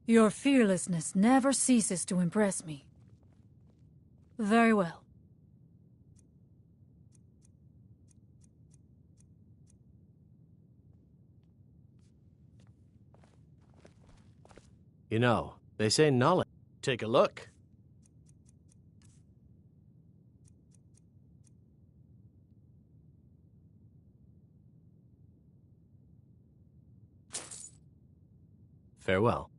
Your fearlessness never ceases to impress me. Very well. You know, they say knowledge. Take a look. Farewell.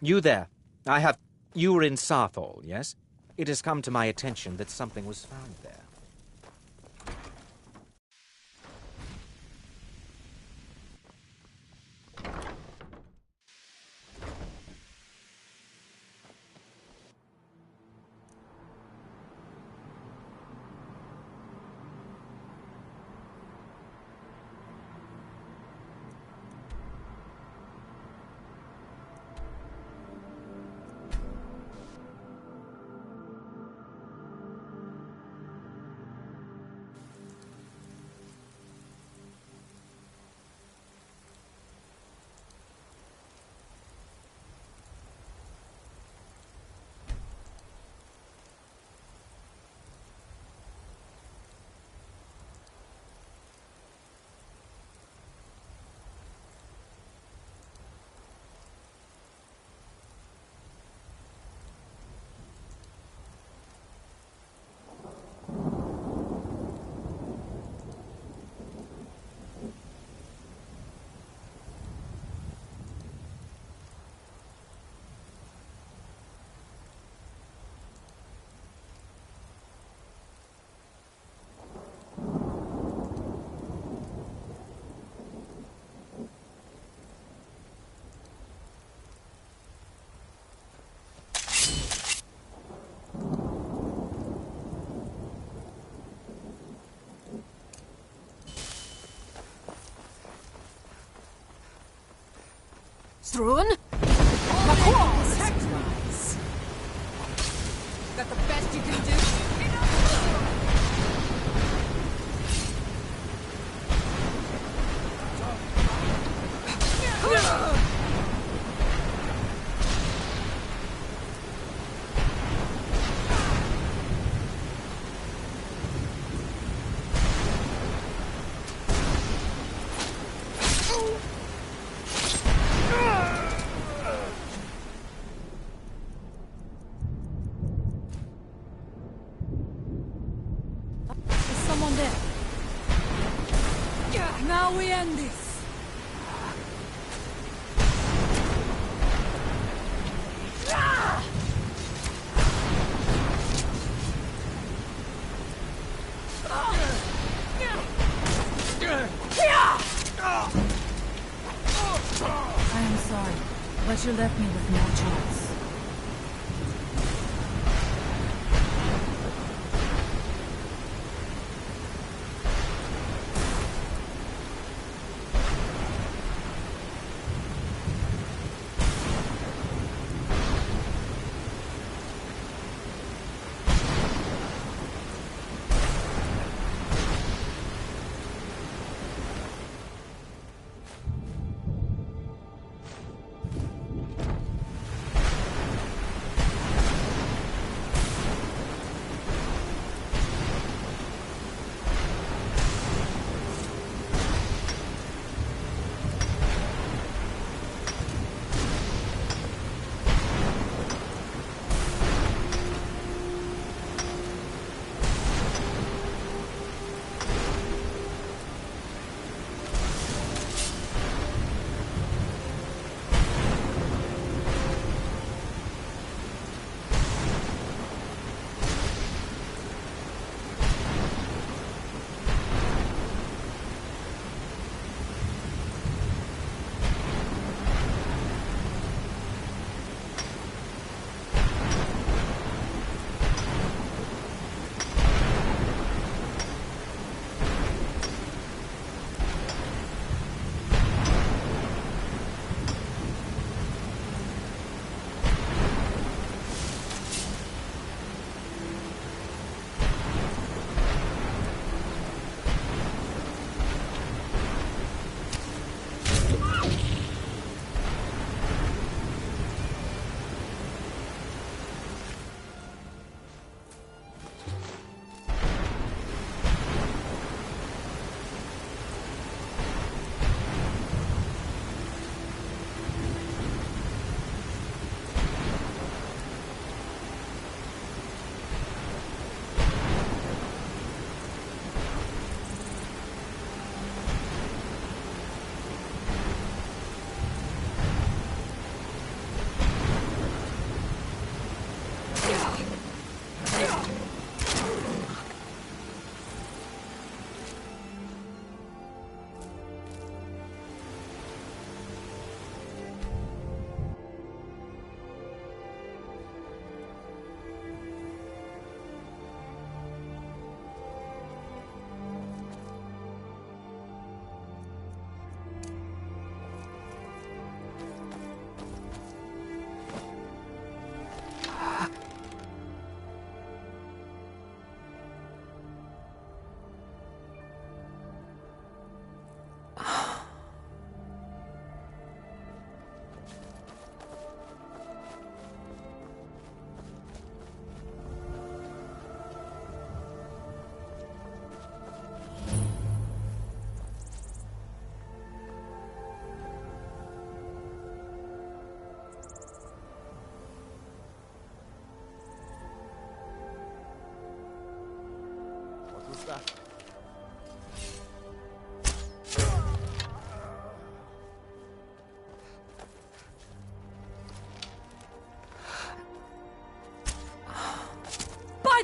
You there. You were in Sarthal, yes? It has come to my attention that something was found there. Thrun? That the best you can do? There's someone there. Now we end this. I am sorry, but you left me with no choice.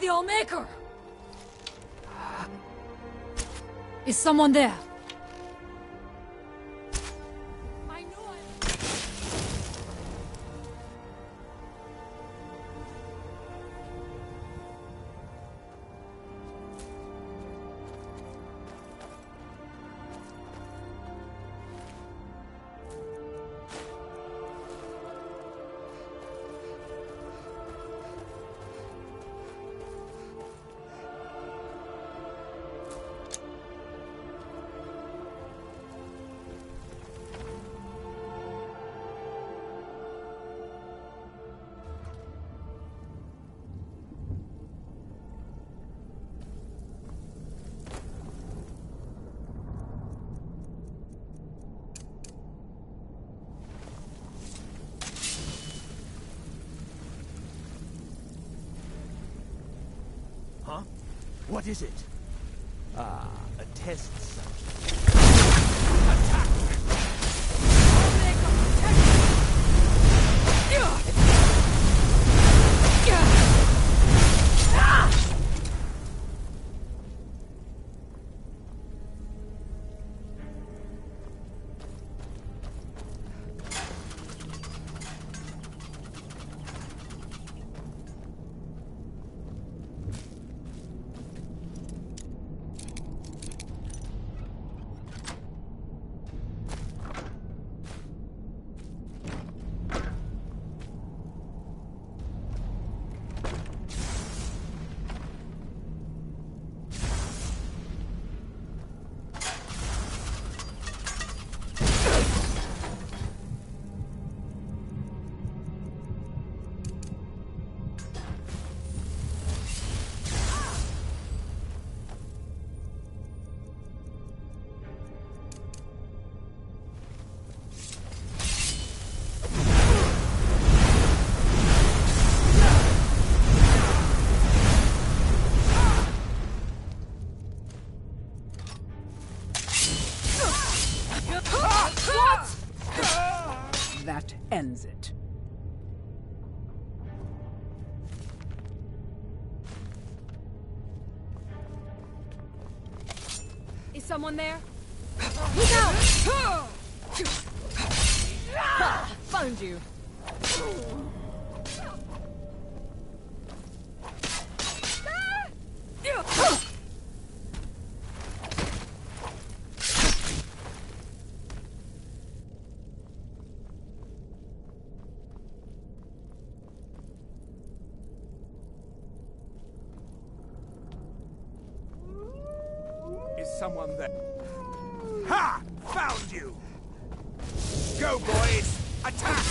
the Allmaker! Is someone there? I knew I... Huh? What is it? Ah, a test subject. Attack! That ends it. Is someone there? Look out! Found you. Is someone there? Ha! Found you! Go, boys! Attack!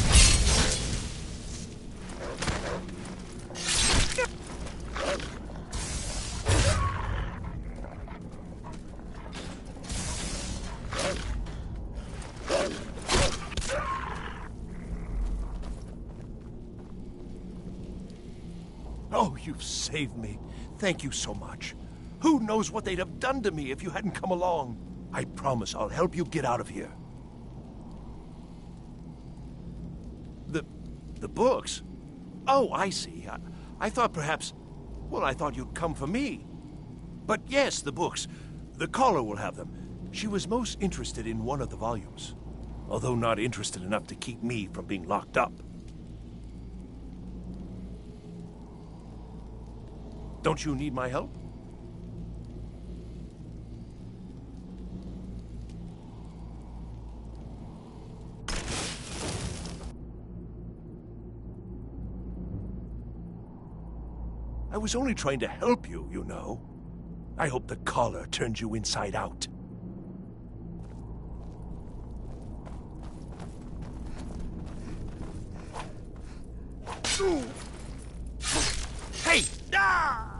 Oh, you've saved me. Thank you so much. Who knows what they'd have done to me if you hadn't come along? I promise I'll help you get out of here. The books? Oh, I see. I thought perhaps... Well, I thought you'd come for me. But yes, the books. The caller will have them. She was most interested in one of the volumes, although not interested enough to keep me from being locked up. Don't you need my help? I was only trying to help you, you know. I hope the collar turns you inside out. Hey! Ah!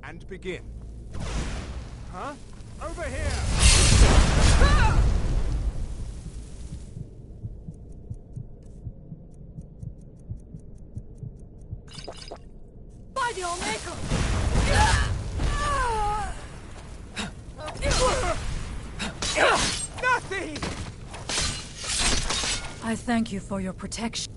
and begin. Huh? Over here! By the Omega! Nothing! I thank you for your protection.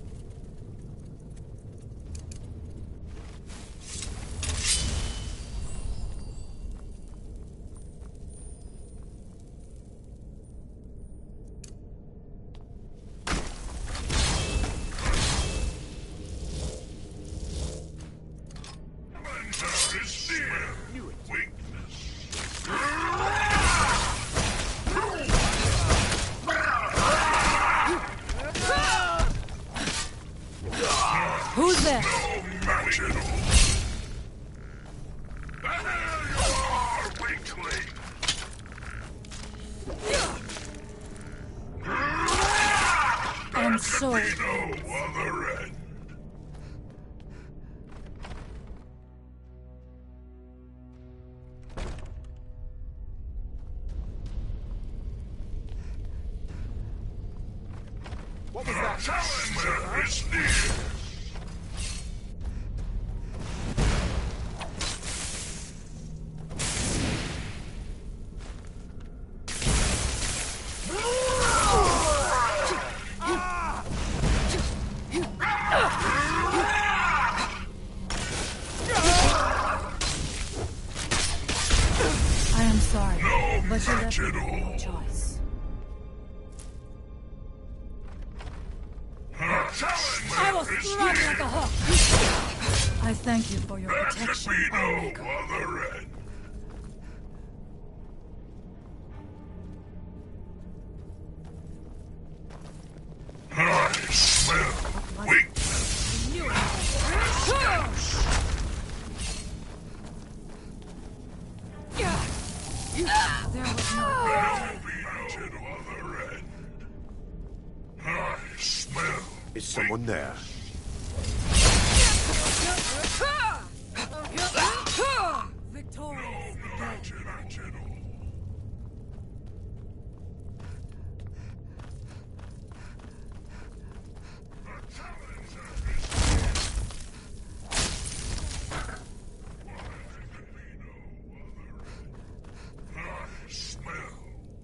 Who's there? And so... What was that? Challenger is near. I am sorry, No but you left match at me all. no choice. I will strike like a hawk! I thank you for your protection, Omega. Other end. I smell weakness. There was no... Match at other end. I smell. Is someone there? Victorious. Match at all. I smell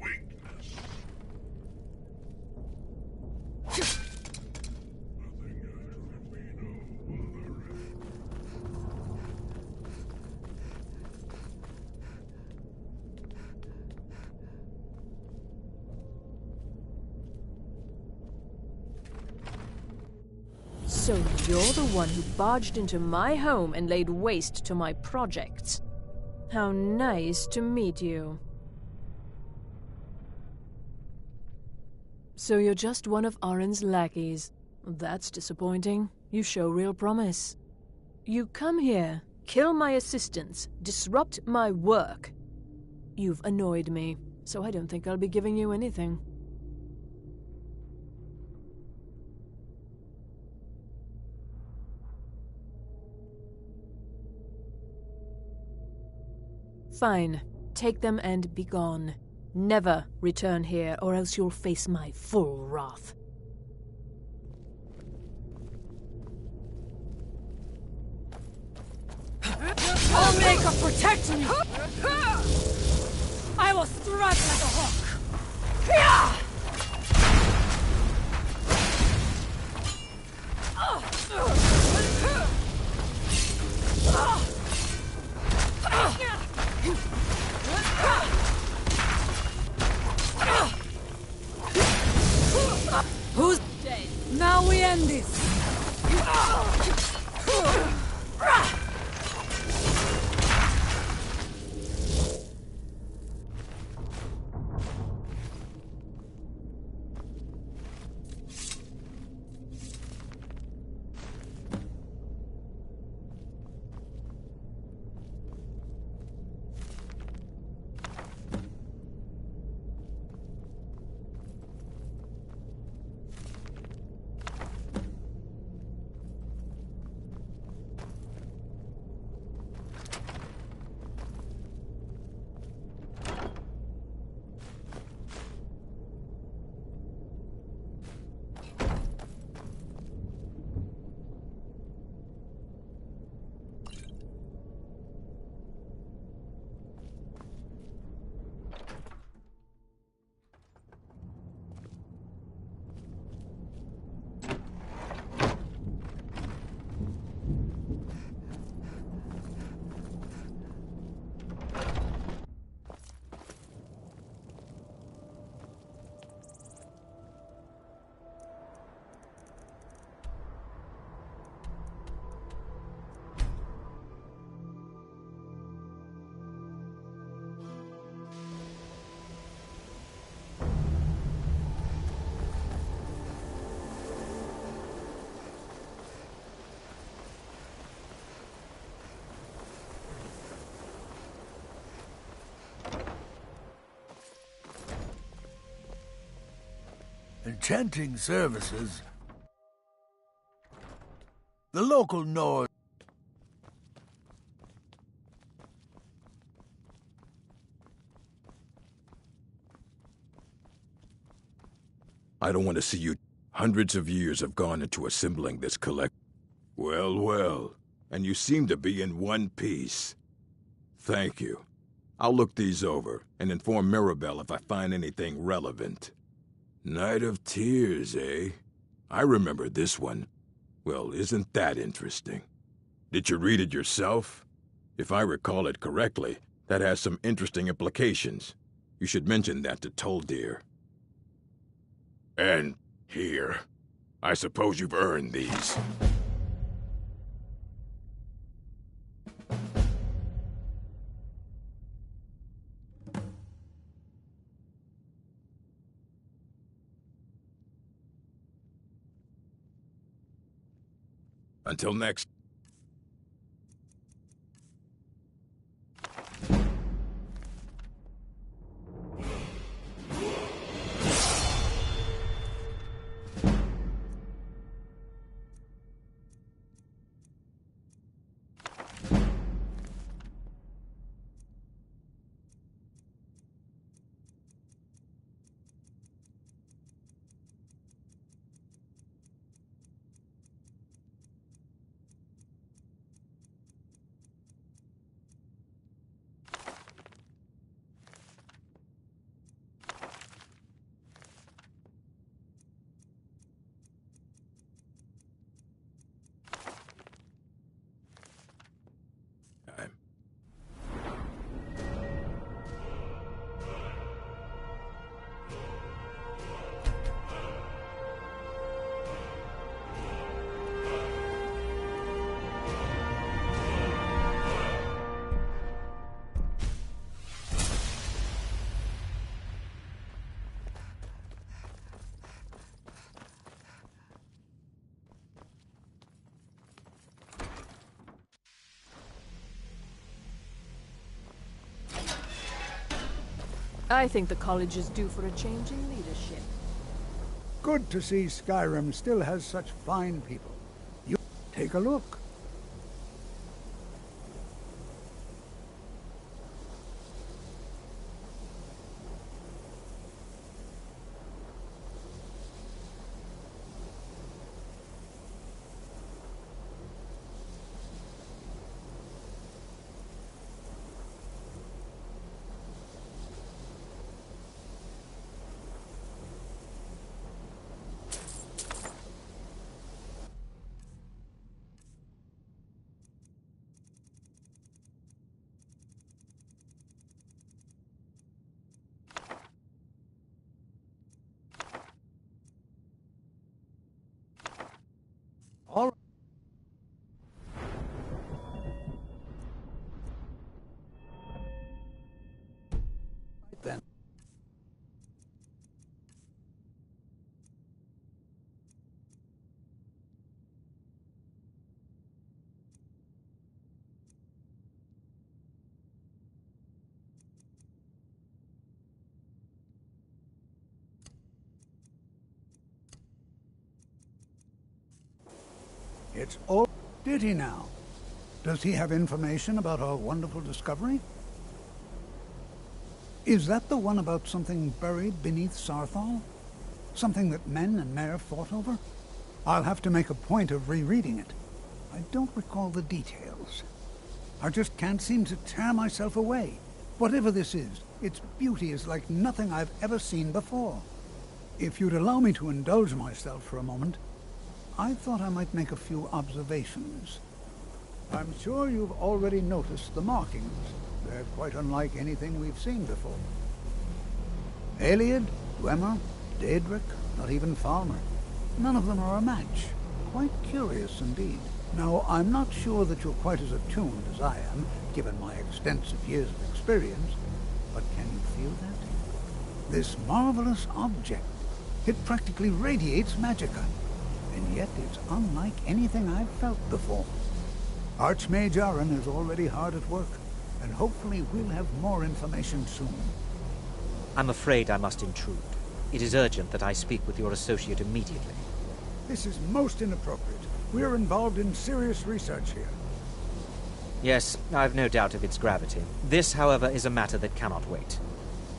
weakness. So you're the one who barged into my home and laid waste to my projects. How nice to meet you. So you're just one of Arin's lackeys. That's disappointing. You show real promise. You come here, kill my assistants, disrupt my work. You've annoyed me, so I don't think I'll be giving you anything. Fine. Take them and be gone. Never return here, or else you'll face my full wrath. Omega, protect me! I will strike like a hawk! Who's dead? Now we end this! Enchanting services. The local noise. I don't want to see you. Hundreds of years have gone into assembling this collect. Well, well. And you seem to be in one piece. Thank you. I'll look these over and inform Mirabelle if I find anything relevant. Night of Tears, eh? I remember this one. Well, isn't that interesting? Did you read it yourself? If I recall it correctly, that has some interesting implications. You should mention that to Toldir. And here. I suppose you've earned these. Until next. I think the college is due for a change in leadership. Good to see Skyrim still has such fine people. You take a look. All right, then. It's all. Did he now? Does he have information about our wonderful discovery? Is that the one about something buried beneath Sarthal? Something that men and Mare fought over? I'll have to make a point of rereading it. I don't recall the details. I just can't seem to tear myself away. Whatever this is, its beauty is like nothing I've ever seen before. If you'd allow me to indulge myself for a moment, I thought I might make a few observations. I'm sure you've already noticed the markings. They're quite unlike anything we've seen before. Aliad, Dwemer, Daedric, not even Falmer. None of them are a match. Quite curious indeed. Now, I'm not sure that you're quite as attuned as I am, given my extensive years of experience, but can you feel that? This marvelous object, it practically radiates magicka. And yet it's unlike anything I've felt before. Archmage Aaron is already hard at work, and hopefully we'll have more information soon. I'm afraid I must intrude. It is urgent that I speak with your associate immediately. This is most inappropriate. We're involved in serious research here. Yes, I've no doubt of its gravity. This, however, is a matter that cannot wait.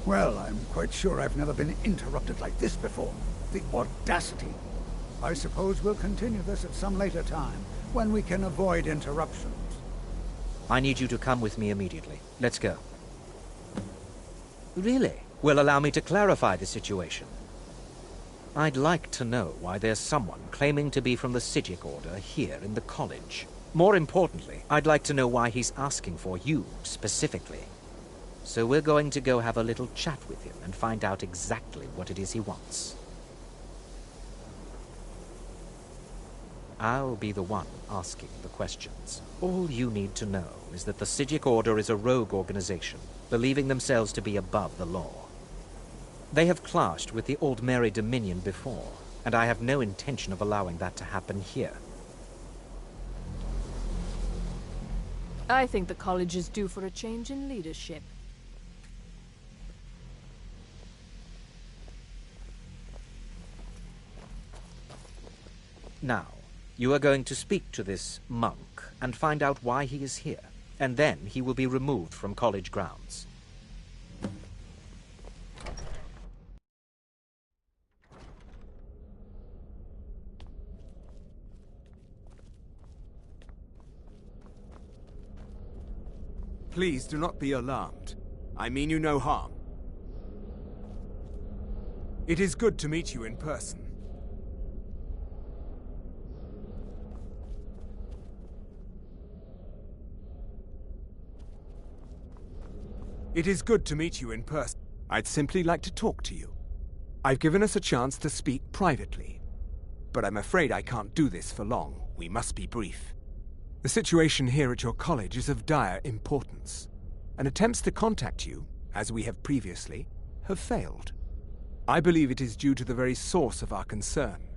Well, I'm quite sure I've never been interrupted like this before. The audacity. I suppose we'll continue this at some later time, when we can avoid interruptions. I need you to come with me immediately. Let's go. Really? Well, allow me to clarify the situation. I'd like to know why there's someone claiming to be from the Psijic Order here in the college. More importantly, I'd like to know why he's asking for you, specifically. So we're going to go have a little chat with him and find out exactly what it is he wants. I'll be the one asking the questions. All you need to know is that the Psijic Order is a rogue organization, believing themselves to be above the law. They have clashed with the Old Mary Dominion before, and I have no intention of allowing that to happen here. I think the college is due for a change in leadership. Now, you are going to speak to this monk and find out why he is here, and then he will be removed from college grounds. Please do not be alarmed. I mean you no harm. It is good to meet you in person. It is good to meet you in person. I'd simply like to talk to you. I've given us a chance to speak privately, but I'm afraid I can't do this for long. We must be brief. The situation here at your college is of dire importance, and attempts to contact you, as we have previously, have failed. I believe it is due to the very source of our concern.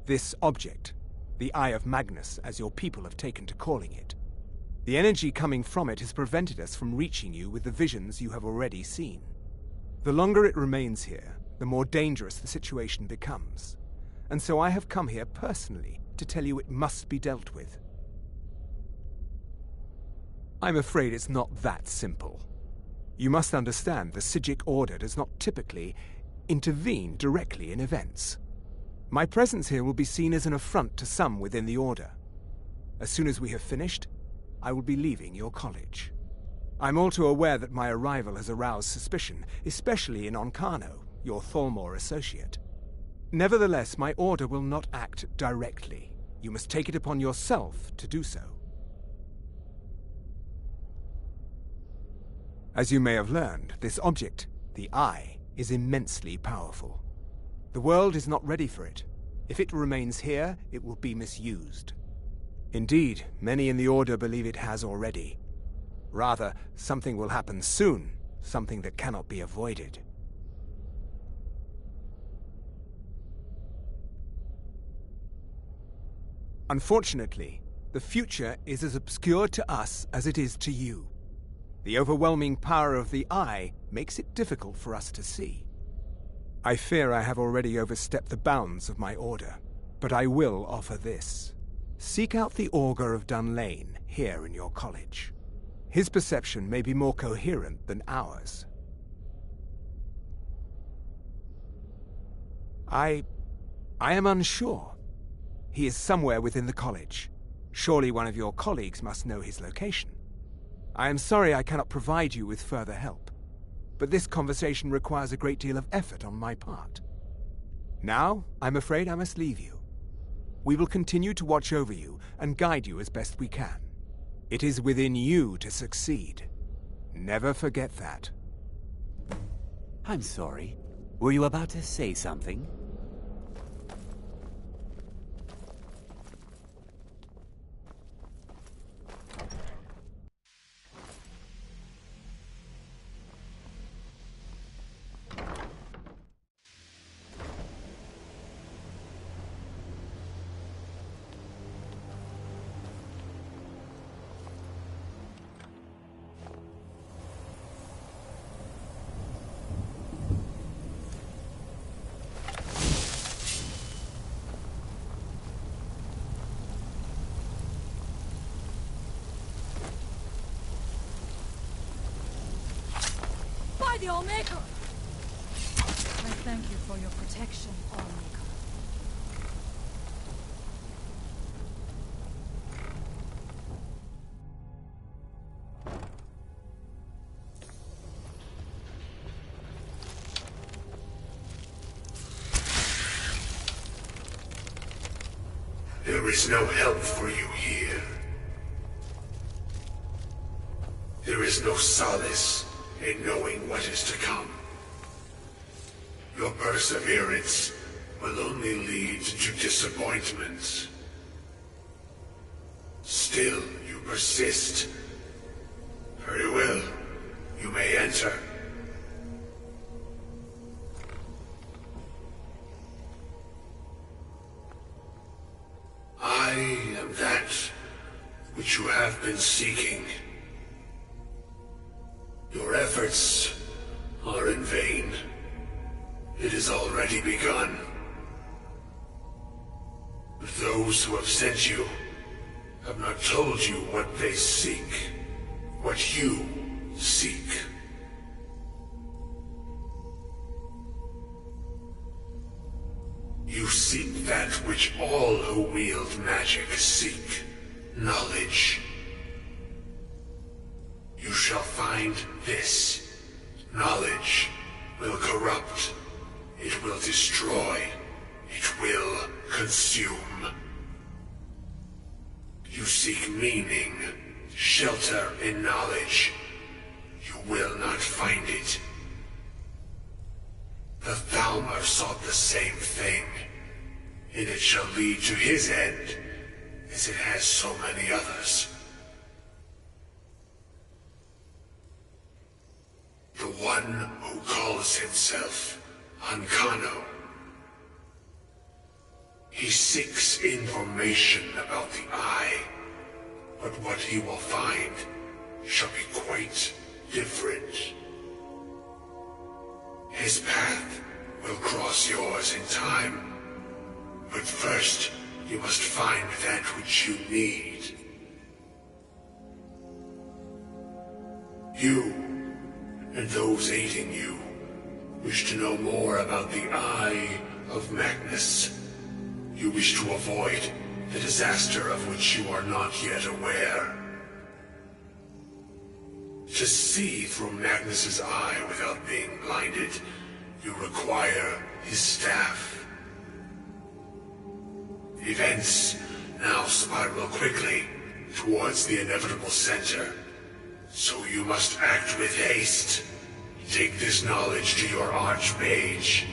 This object, the Eye of Magnus, as your people have taken to calling it. The energy coming from it has prevented us from reaching you with the visions you have already seen. The longer it remains here, the more dangerous the situation becomes, and so I have come here personally to tell you it must be dealt with. I'm afraid it's not that simple. You must understand the Psijic Order does not typically intervene directly in events. My presence here will be seen as an affront to some within the Order. As soon as we have finished, I will be leaving your college. I'm all too aware that my arrival has aroused suspicion, especially in Onkano, your Thalmor associate. Nevertheless, my order will not act directly. You must take it upon yourself to do so. As you may have learned, this object, the Eye, is immensely powerful. The world is not ready for it. If it remains here, it will be misused. Indeed, many in the Order believe it has already. Rather, something will happen soon, something that cannot be avoided. Unfortunately, the future is as obscure to us as it is to you. The overwhelming power of the Eye makes it difficult for us to see. I fear I have already overstepped the bounds of my order, but I will offer this. Seek out the Augur of Dunlane here in your college. His perception may be more coherent than ours. I am unsure. He is somewhere within the college. Surely one of your colleagues must know his location. I am sorry I cannot provide you with further help, but this conversation requires a great deal of effort on my part. Now, I'm afraid I must leave you. We will continue to watch over you and guide you as best we can. It is within you to succeed. Never forget that. I'm sorry. Were you about to say something? Your maker! I thank you for your protection, Allmaker. There is no help for you here. There is no solace in knowing what is to come. Your perseverance will only lead to disappointment. Still, you persist. Very well. You may enter. I am that which you have been seeking. Your efforts are in vain. It has already begun. But those who have sent you have not told you what they seek, what you seek. You seek that which all who wield magic seek, knowledge. You shall find this. Knowledge will corrupt. It will destroy. It will consume. You seek meaning, shelter in knowledge. You will not find it. The Thalmor sought the same thing, and it shall lead to his end, as it has so many others. The one who calls himself Ancano. He seeks information about the Eye, but what he will find shall be quite different. His path will cross yours in time, but first you must find that which you need. You and those aiding you wish to know more about the Eye of Magnus. You wish to avoid the disaster of which you are not yet aware. To see through Magnus's eye without being blinded, you require his staff. Events now spiral quickly towards the inevitable center, so you must act with haste. Take this knowledge to your Archmage.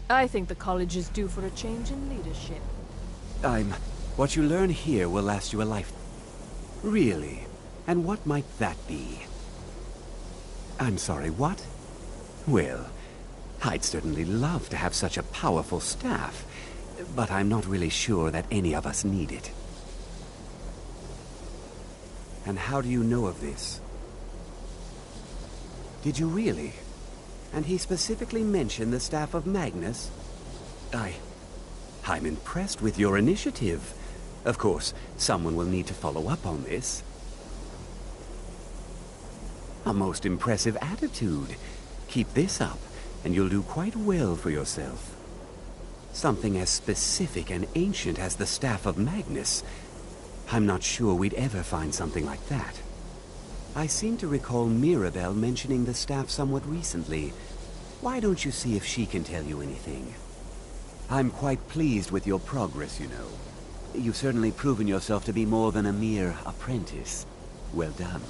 I think the college is due for a change in leadership. I'm What you learn here will last you a life. Really? And what might that be? I'm sorry, what? Well, I'd certainly love to have such a powerful staff, but I'm not really sure that any of us need it. And how do you know of this? Did you really? And he specifically mentioned the staff of Magnus? I'm impressed with your initiative. Of course, someone will need to follow up on this. A most impressive attitude. Keep this up, and you'll do quite well for yourself. Something as specific and ancient as the Staff of Magnus. I'm not sure we'd ever find something like that. I seem to recall Mirabelle mentioning the staff somewhat recently. Why don't you see if she can tell you anything? I'm quite pleased with your progress, you know. You've certainly proven yourself to be more than a mere apprentice. Well done.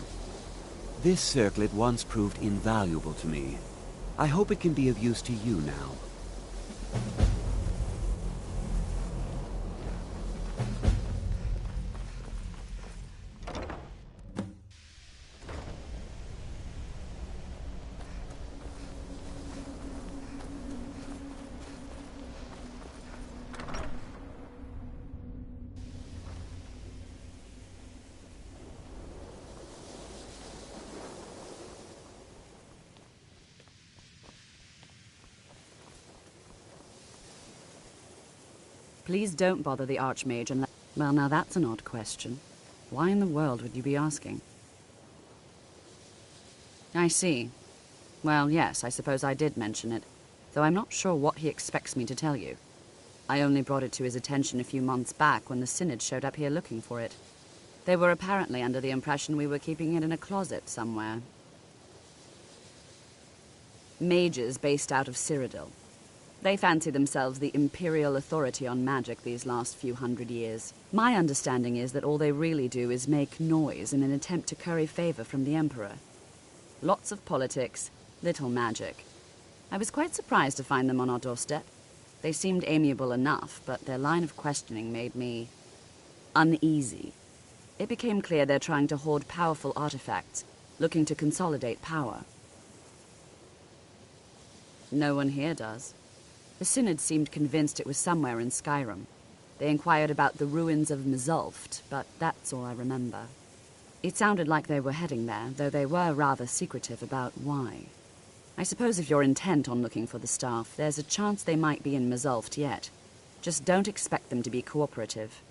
This circlet once proved invaluable to me. I hope it can be of use to you now. Please don't bother the Archmage unless... Well, now that's an odd question. Why in the world would you be asking? I see. Well, yes, I suppose I did mention it, though I'm not sure what he expects me to tell you. I only brought it to his attention a few months back when the Synod showed up here looking for it. They were apparently under the impression we were keeping it in a closet somewhere. Mages based out of Cyrodiil. They fancy themselves the imperial authority on magic these last few hundred years. My understanding is that all they really do is make noise in an attempt to curry favor from the Emperor. Lots of politics, little magic. I was quite surprised to find them on our doorstep. They seemed amiable enough, but their line of questioning made me uneasy. It became clear they're trying to hoard powerful artifacts, looking to consolidate power. No one here does. The Synod seemed convinced it was somewhere in Skyrim. They inquired about the ruins of Mzulft, but that's all I remember. It sounded like they were heading there, though they were rather secretive about why. I suppose if you're intent on looking for the staff, there's a chance they might be in Mzulft yet. Just don't expect them to be cooperative.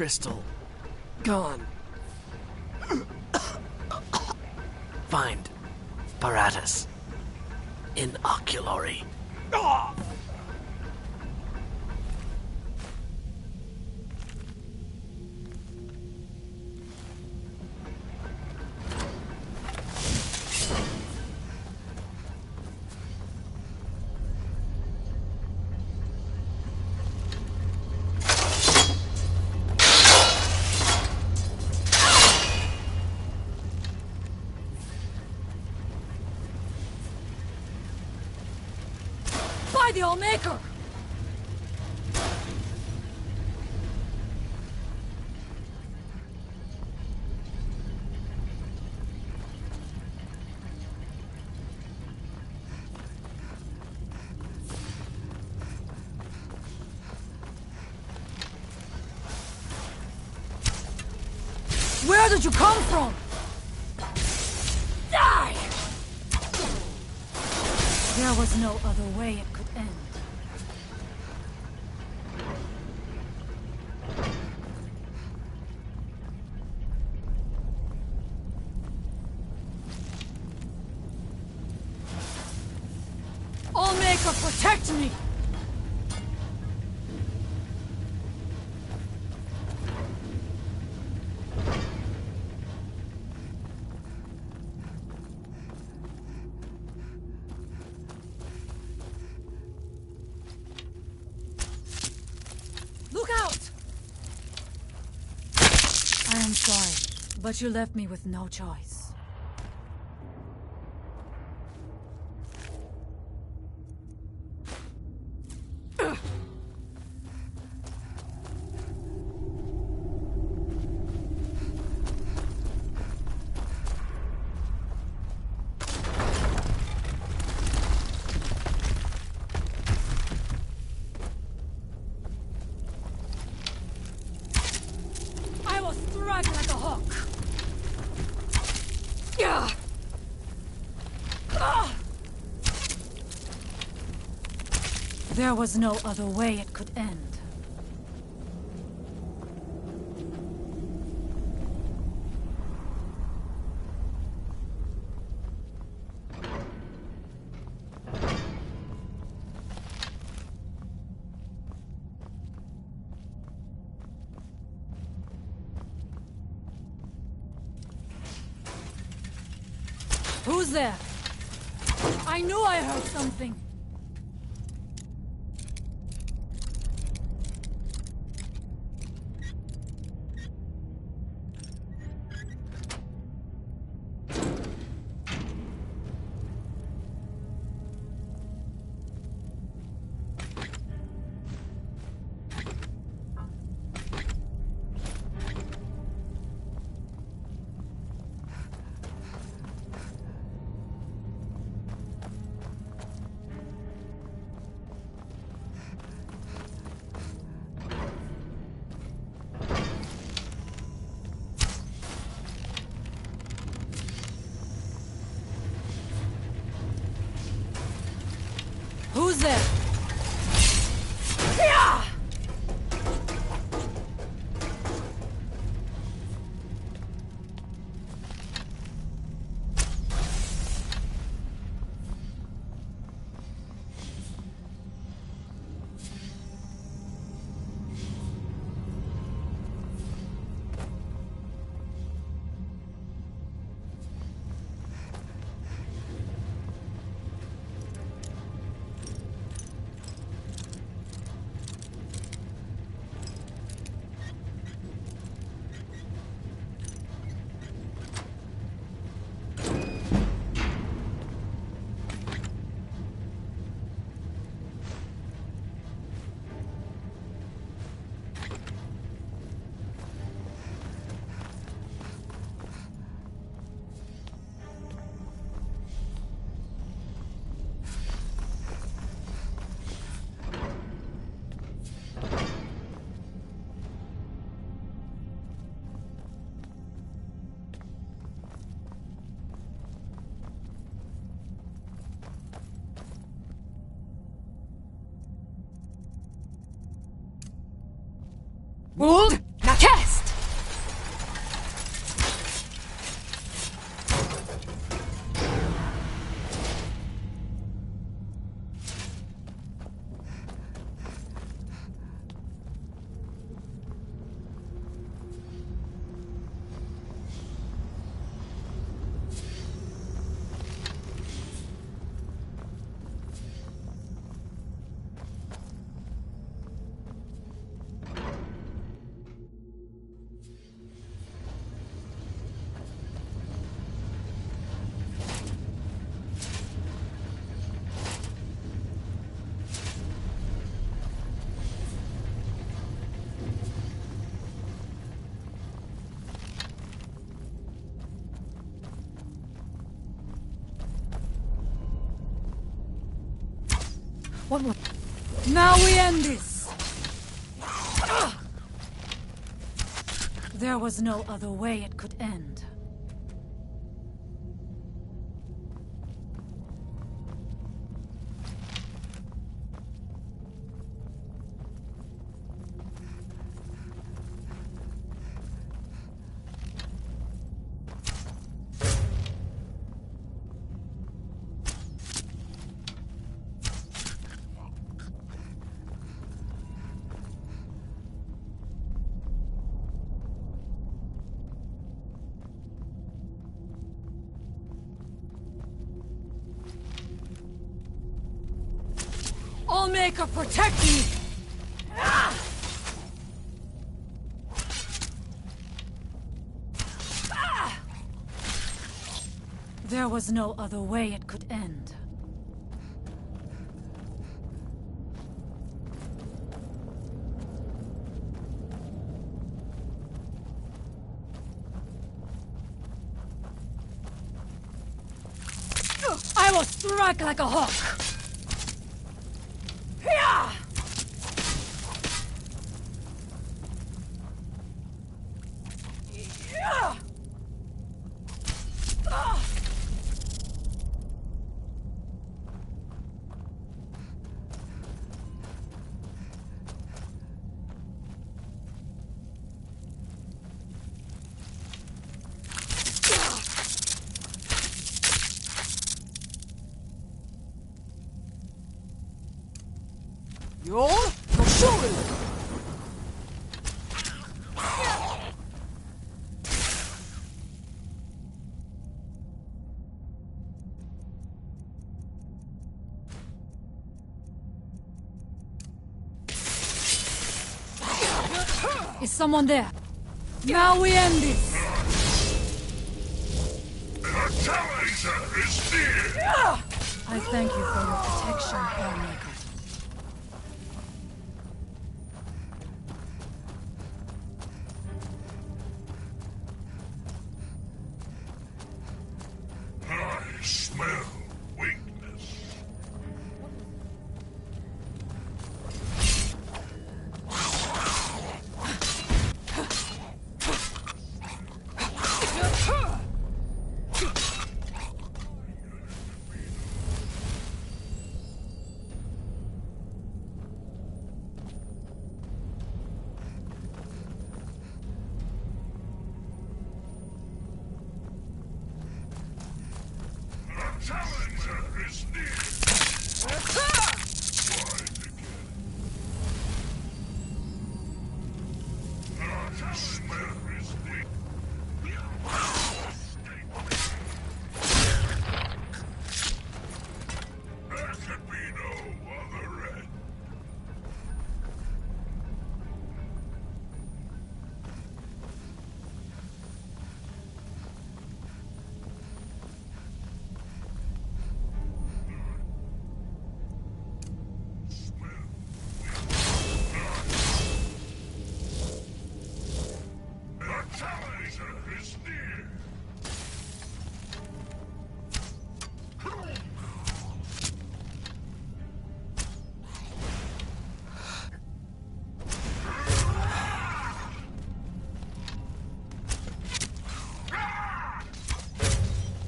crystal. Gone. Find Paratus. In oculory. By the Allmaker! Where did you come from? Die! There was no other way it could end. Allmaker, protect me! Look out! I am sorry, but you left me with no choice. I will strike like a hawk. Yeah. There was no other way it could end. Who's there? I knew I heard something. Who's there? Yeah! What was... Now we end this! There was no other way it could end. Allmaker, protect me! There was no other way it could end. I will strike like a hawk! Is someone there? Now we end this! The challenger is near! I thank you for your protection, Allmaker. I smell weakness. Challenger is near! Try again. The challenger is near! There can be no other end. The challenger is near!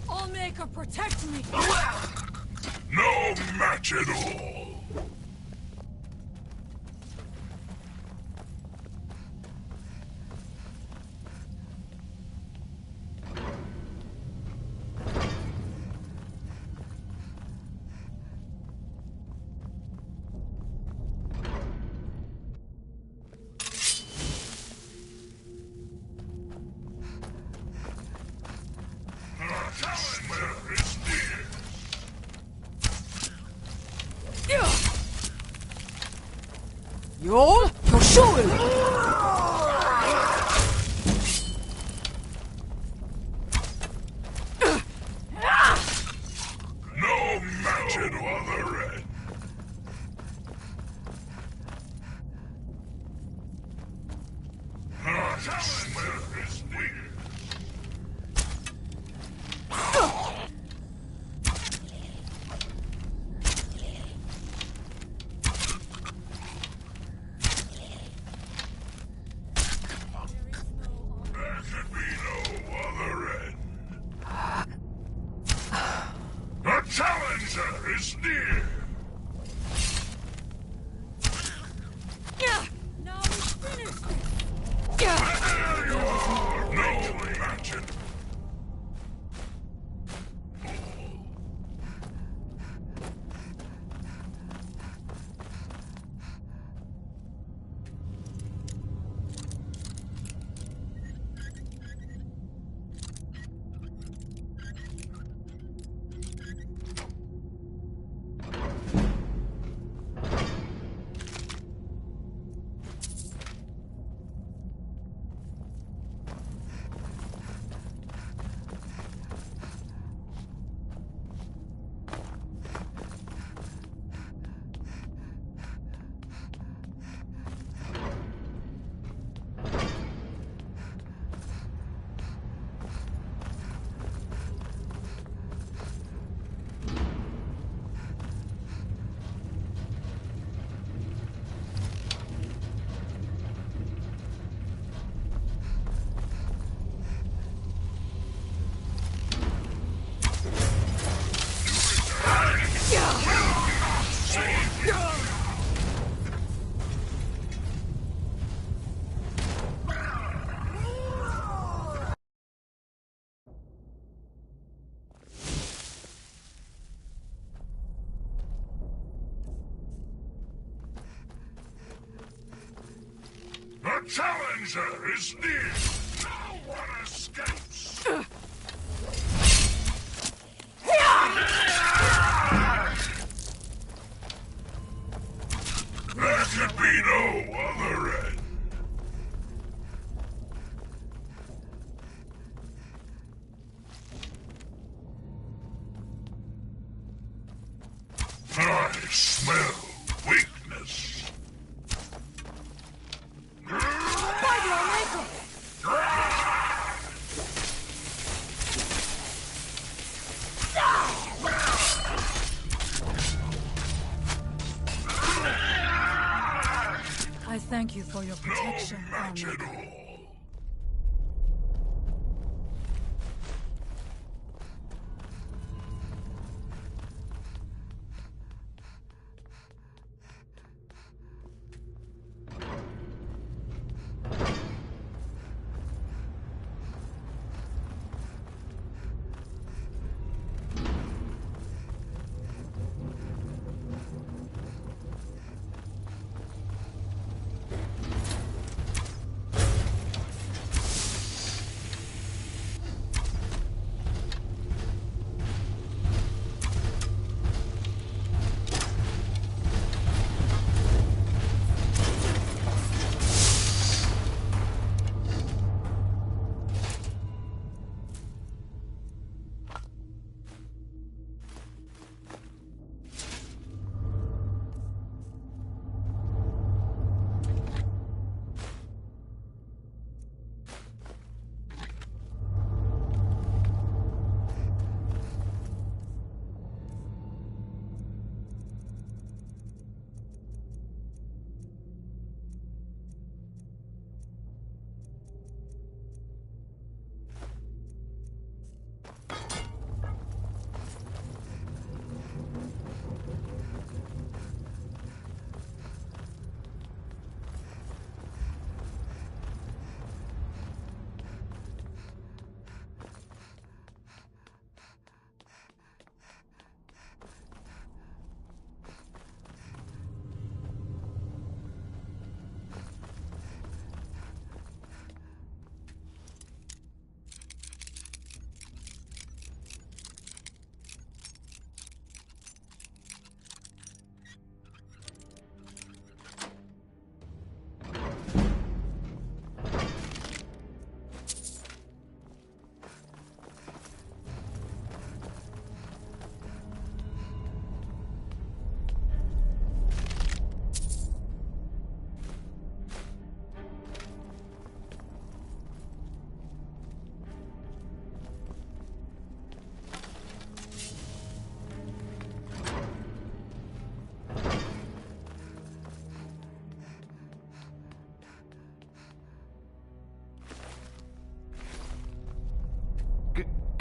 Allmaker, protect me! No match at all! The challenger is near! You're showing! No match at other end! The challenger is near! The challenger is near! No one escapes! There could be no other end. I smell weakness. I thank you for your protection, No match Armor. at all.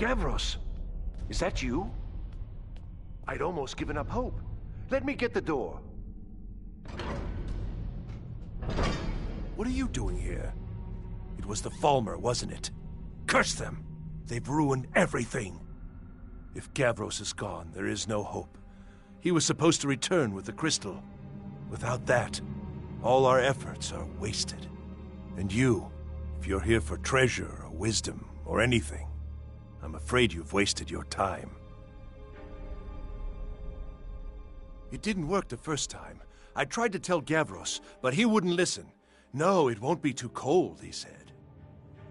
Gavros, is that you? I'd almost given up hope. Let me get the door. What are you doing here? It was the Falmer, wasn't it? Curse them! They've ruined everything. If Gavros is gone, there is no hope. He was supposed to return with the crystal. Without that, all our efforts are wasted. And you, if you're here for treasure or wisdom or anything, I'm afraid you've wasted your time. It didn't work the first time. I tried to tell Gavros, but he wouldn't listen. No, it won't be too cold, he said.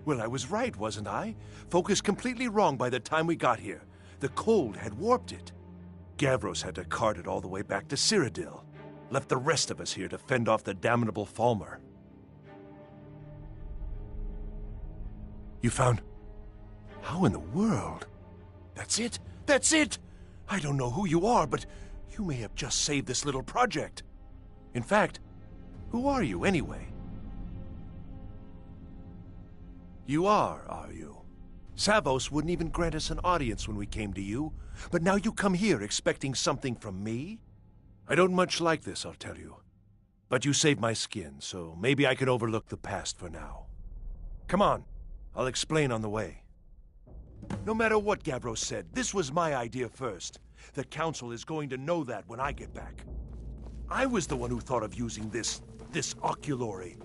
Well, I was right, wasn't I? Focus completely wrong by the time we got here. The cold had warped it. Gavros had to cart it all the way back to Cyrodiil. Left the rest of us here to fend off the damnable Falmer. You found... How in the world? That's it? That's it! I don't know who you are, but you may have just saved this little project. In fact, who are you anyway? You are you? Savos wouldn't even grant us an audience when we came to you, but now you come here expecting something from me? I don't much like this, I'll tell you. But you saved my skin, so maybe I can overlook the past for now. Come on, I'll explain on the way. No matter what Gavros said, this was my idea first. The Council is going to know that when I get back. I was the one who thought of using this oculory.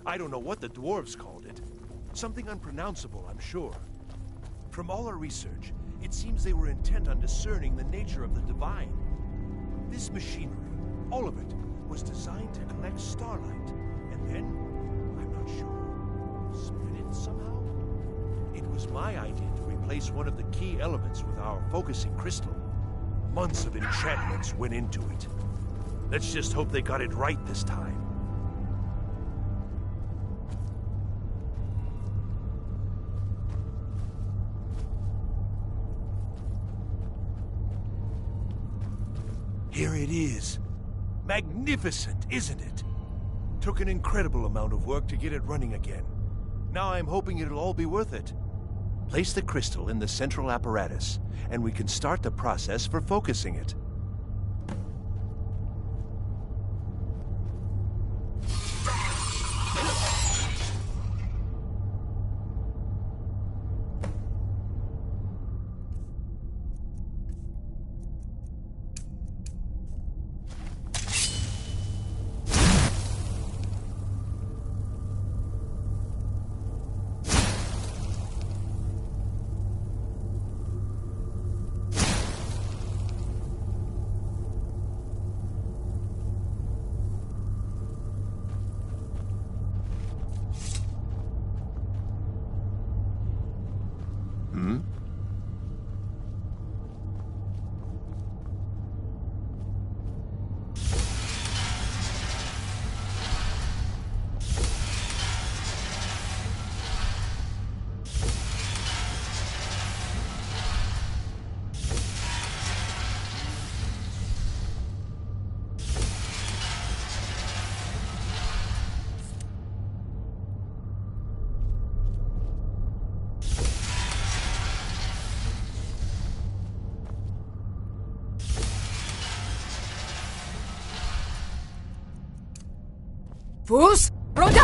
I don't know what the dwarves called it. Something unpronounceable, I'm sure. From all our research, it seems they were intent on discerning the nature of the divine. This machinery, all of it, was designed to collect starlight, and then, I'm not sure, split it somehow? It was my idea to replace one of the key elements with our focusing crystal. Months of enchantments went into it. Let's just hope they got it right this time. Here it is. Magnificent, isn't it? Took an incredible amount of work to get it running again. Now I'm hoping it'll all be worth it. Place the crystal in the central apparatus, and we can start the process for focusing it. Fus Roda!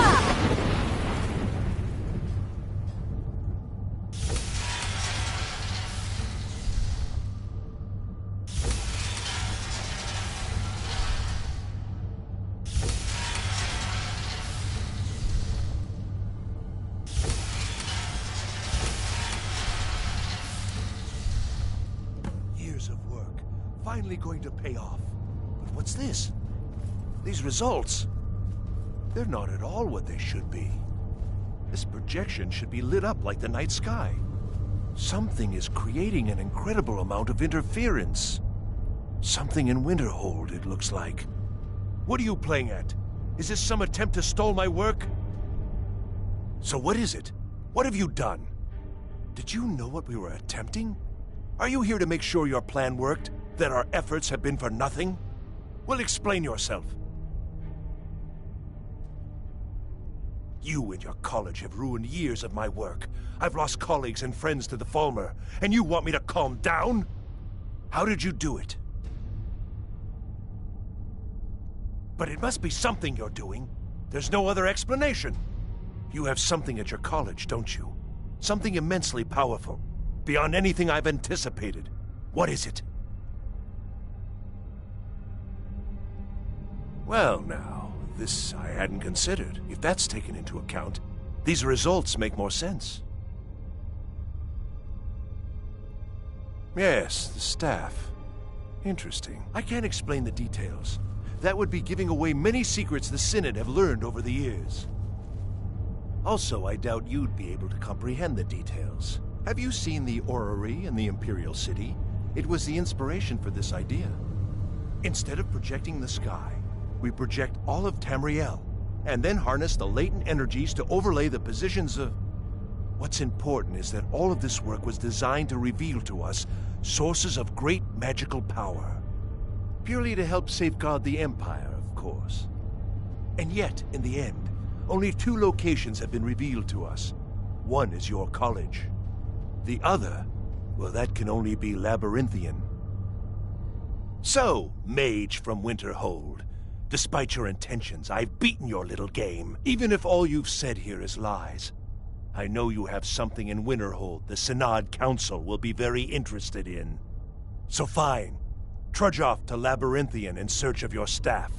Years of work, finally going to pay off. But what's this? These results, they're not at all what they should be. This projection should be lit up like the night sky. Something is creating an incredible amount of interference. Something in Winterhold, it looks like. What are you playing at? Is this some attempt to stall my work? So what is it? What have you done? Did you know what we were attempting? Are you here to make sure your plan worked? That our efforts have been for nothing? Well, explain yourself. You and your college have ruined years of my work. I've lost colleagues and friends to the Falmer, and you want me to calm down? How did you do it? But it must be something you're doing. There's no other explanation. You have something at your college, don't you? Something immensely powerful, beyond anything I've anticipated. What is it? Well, now, this I hadn't considered. If that's taken into account, these results make more sense. Yes, the staff. Interesting. I can't explain the details. That would be giving away many secrets the Synod have learned over the years. Also, I doubt you'd be able to comprehend the details. Have you seen the orrery in the Imperial City? It was the inspiration for this idea. Instead of projecting the sky, we project all of Tamriel, and then harness the latent energies to overlay the positions of... What's important is that all of this work was designed to reveal to us sources of great magical power. Purely to help safeguard the Empire, of course. And yet, in the end, only 2 locations have been revealed to us. One is your college. The other, well, that can only be Labyrinthian. So, mage from Winterhold, despite your intentions, I've beaten your little game, even if all you've said here is lies. I know you have something in Winterhold the Synod Council will be very interested in. So fine. Trudge off to Labyrinthian in search of your staff.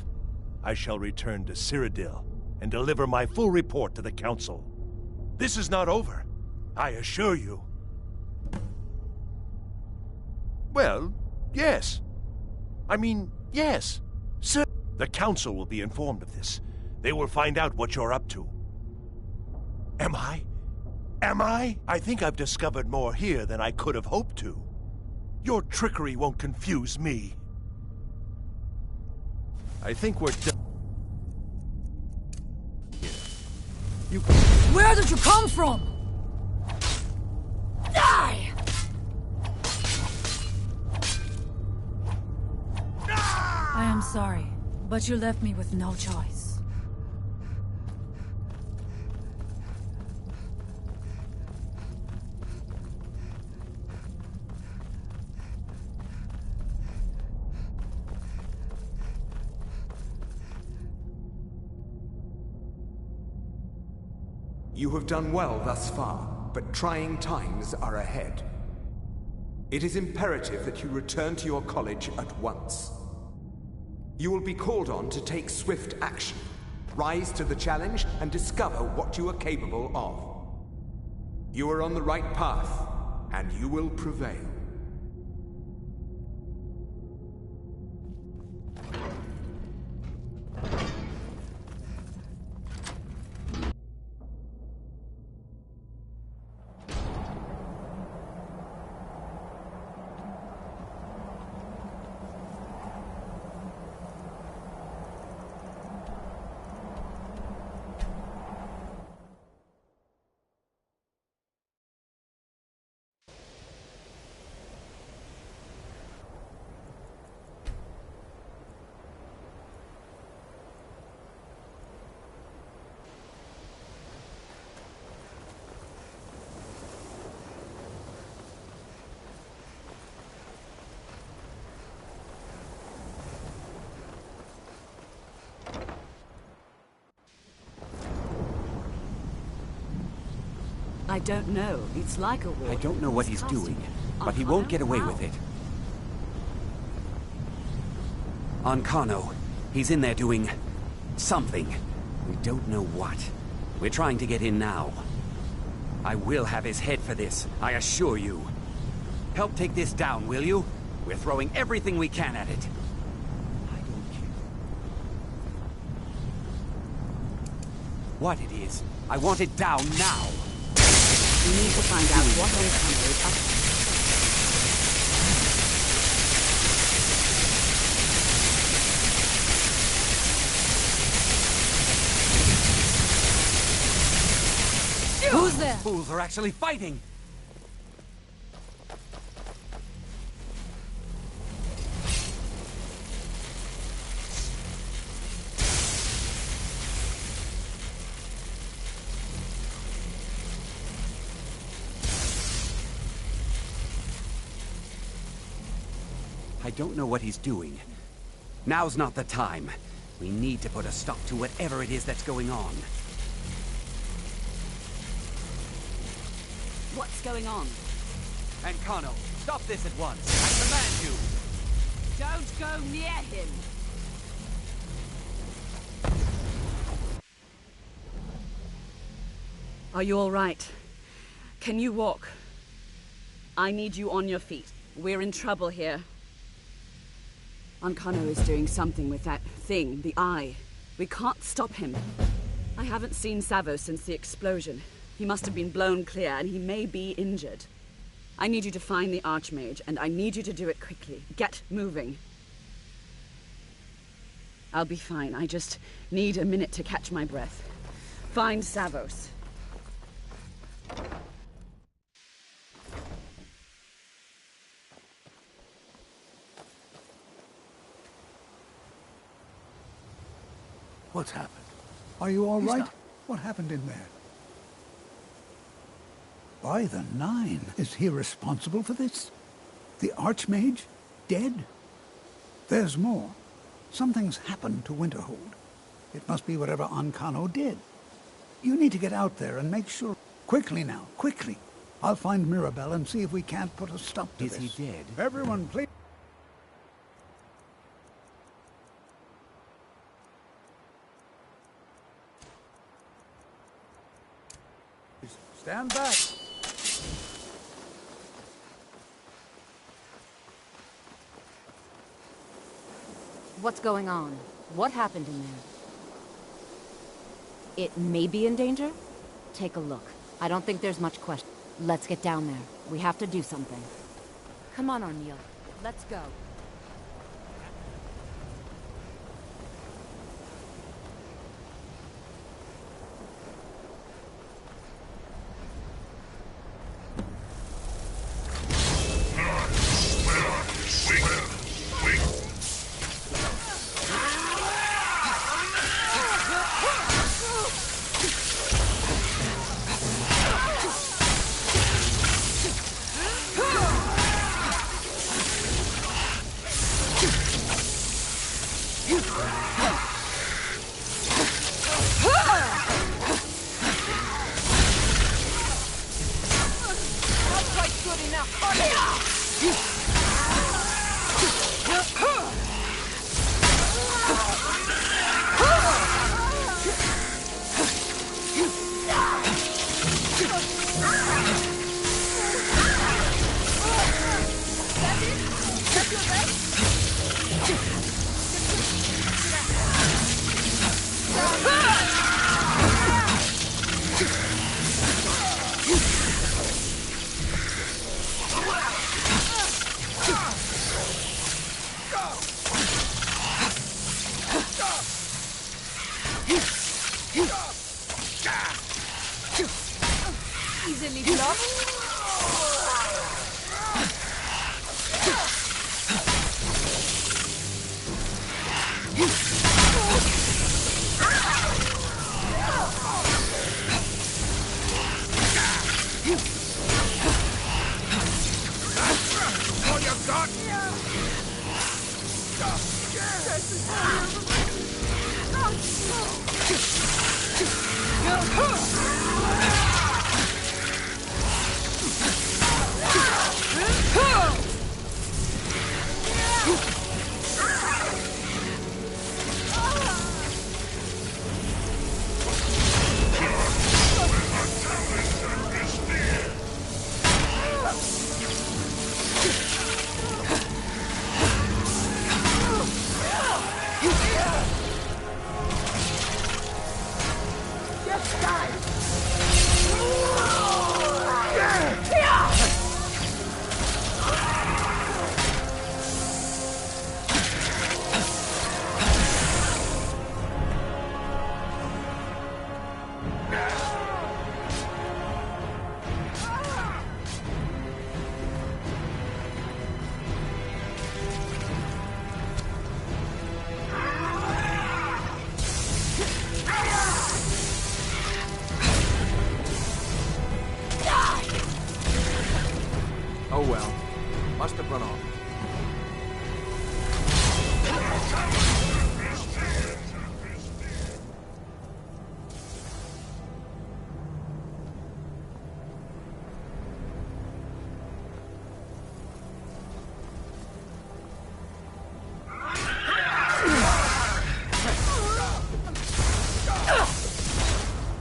I shall return to Cyrodiil and deliver my full report to the Council. This is not over, I assure you. Well, yes. I mean, yes. Sir, the Council will be informed of this. They will find out what you're up to. Am I? Am I? I think I've discovered more here than I could have hoped to. Your trickery won't confuse me. I think we're done. Where did you come from? Die! I am sorry, but you left me with no choice. You have done well thus far, but trying times are ahead. It is imperative that you return to your college at once. You will be called on to take swift action, rise to the challenge, and discover what you are capable of. You are on the right path, and you will prevail. I don't know. It's like a war. I don't know what he's doing, but he won't get away with it. Ancano. He's in there doing something. We don't know what. We're trying to get in now. I will have his head for this, I assure you. Help take this down, will you? We're throwing everything we can at it. I don't care what it is. I want it down now. We need to find out what Ancano is up Who's there? Fools are actually fighting! I don't know what he's doing. Now's not the time. We need to put a stop to whatever it is that's going on. What's going on? Ancano, stop this at once. I command you. Don't go near him! Are you all right? Can you walk? I need you on your feet. We're in trouble here. Ancano is doing something with that thing, the eye. We can't stop him. I haven't seen Savo since the explosion. He must have been blown clear, and he may be injured. I need you to find the Archmage, and I need you to do it quickly. Get moving. I'll be fine. I just need a minute to catch my breath. Find Savos. What's happened? Are you all right? What happened in there? By the Nine, is he responsible for this? The Archmage? Dead? There's more. Something's happened to Winterhold. It must be whatever Ancano did. You need to get out there and make sure. Quickly now, quickly. I'll find Mirabelle and see if we can't put a stop to this. Is he dead? Everyone, please. What's going on? What happened in there? It may be in danger? Take a look. I don't think there's much question. Let's get down there. We have to do something. Come on, O'Neill. Let's go. Easily blocked. All you got? Oh well. Must have run off.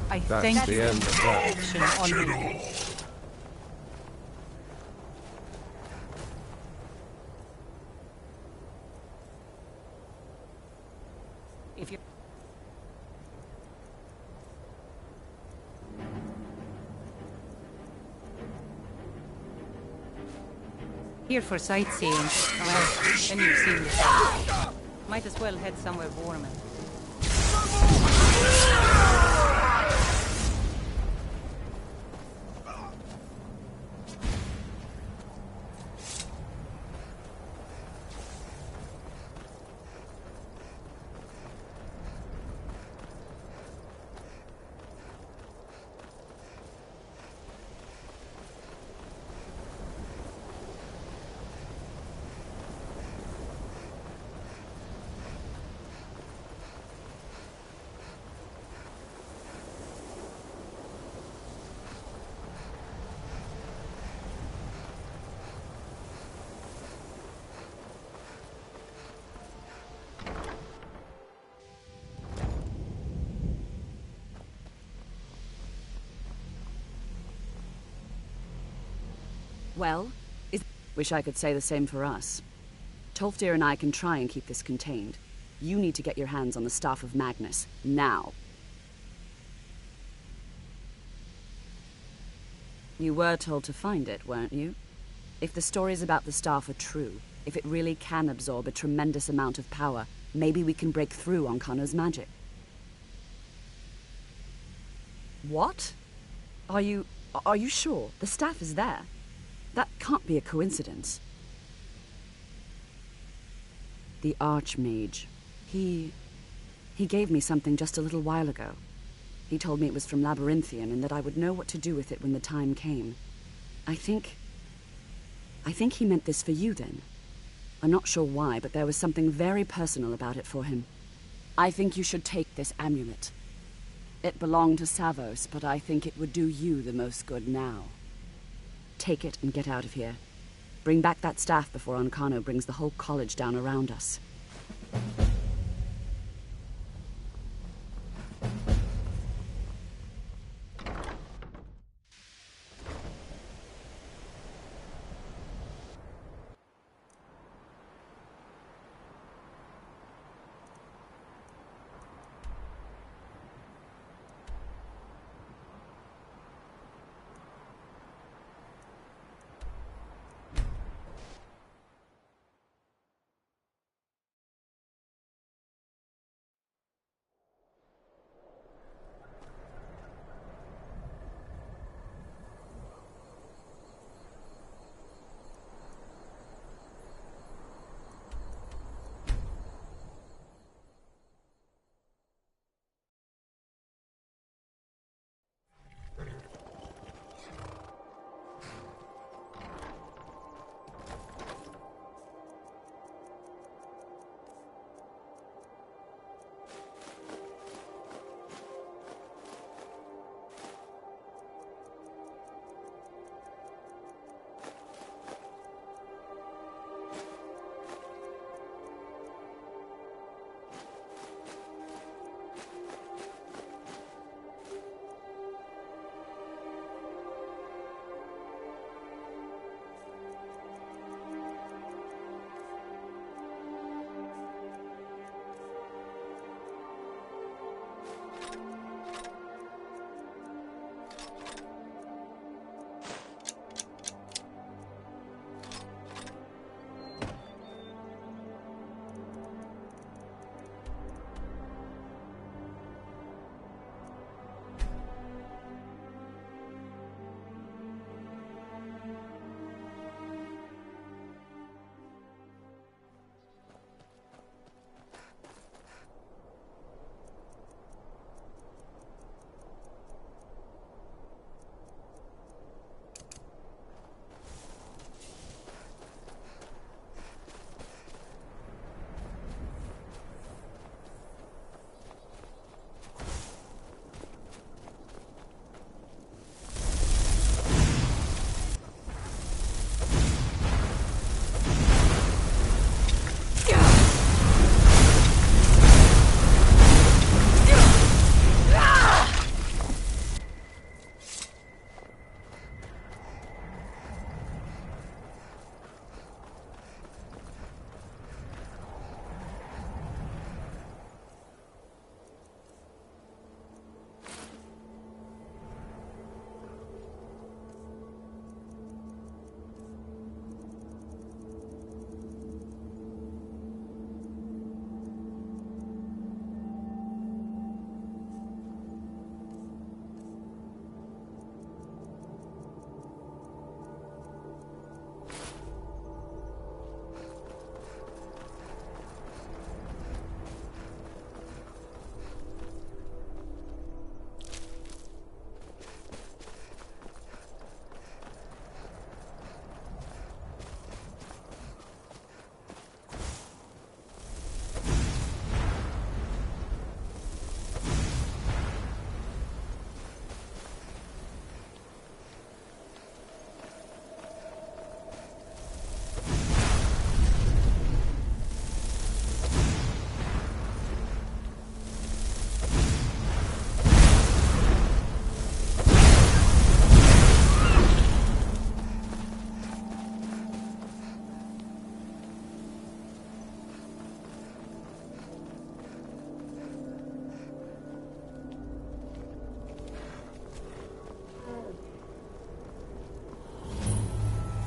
I That's thank the you end for of your that. action on me. If you here for sightseeing, well, then you've seen the sights. Might as well head somewhere warmer. Well, wish I could say the same for us. Tolfdir and I can try and keep this contained. You need to get your hands on the Staff of Magnus, now. You were told to find it, weren't you? If the stories about the Staff are true, if it really can absorb a tremendous amount of power, maybe we can break through on Connor's magic. What? Are you sure? The Staff is there. That can't be a coincidence. The Archmage. He gave me something just a little while ago. He told me it was from Labyrinthian and that I would know what to do with it when the time came. I think he meant this for you then. I'm not sure why, but there was something very personal about it for him. I think you should take this amulet. It belonged to Savos, but I think it would do you the most good now. Take it and get out of here. Bring back that staff before Ancano brings the whole college down around us.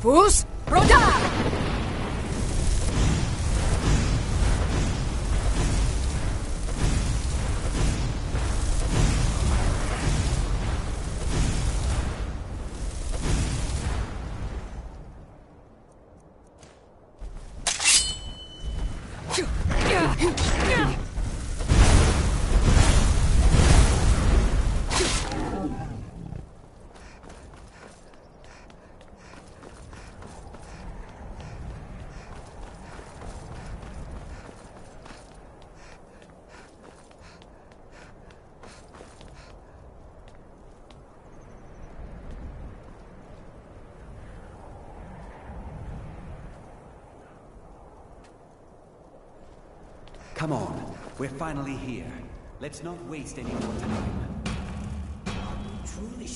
Fus Roda! Come on, we're finally here. Let's not waste any more time. Truly.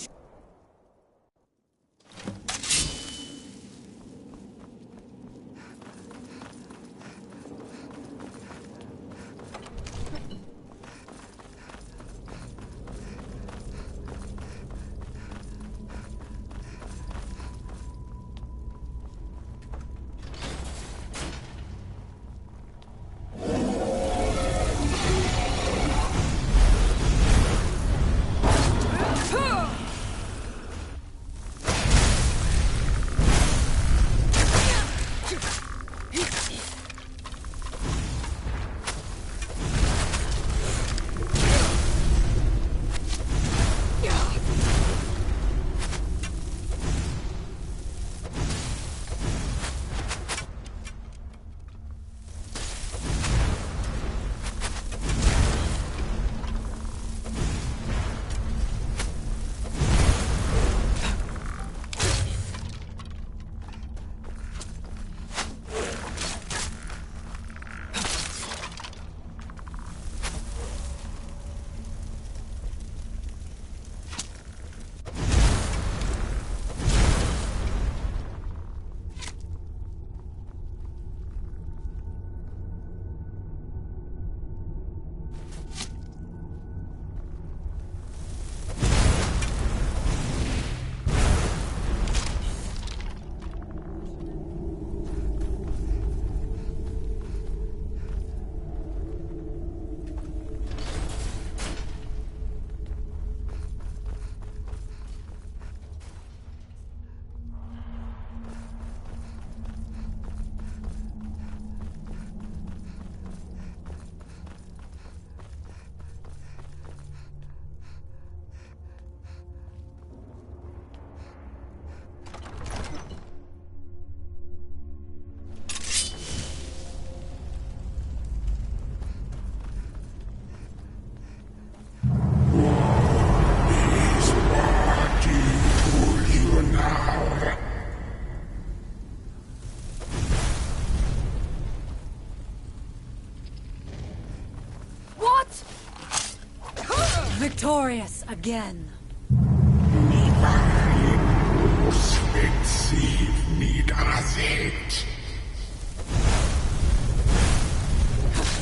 Victorious again.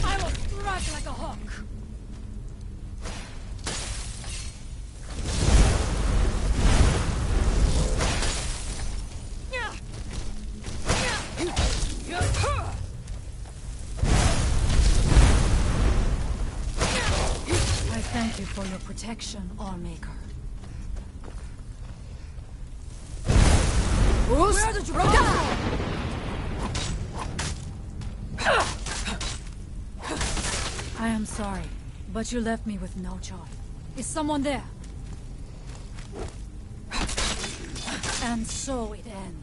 I will strike like a hawk. Thank you for your protection, Allmaker. Where did you go? I am sorry, but you left me with no choice. Is someone there? And so it ends.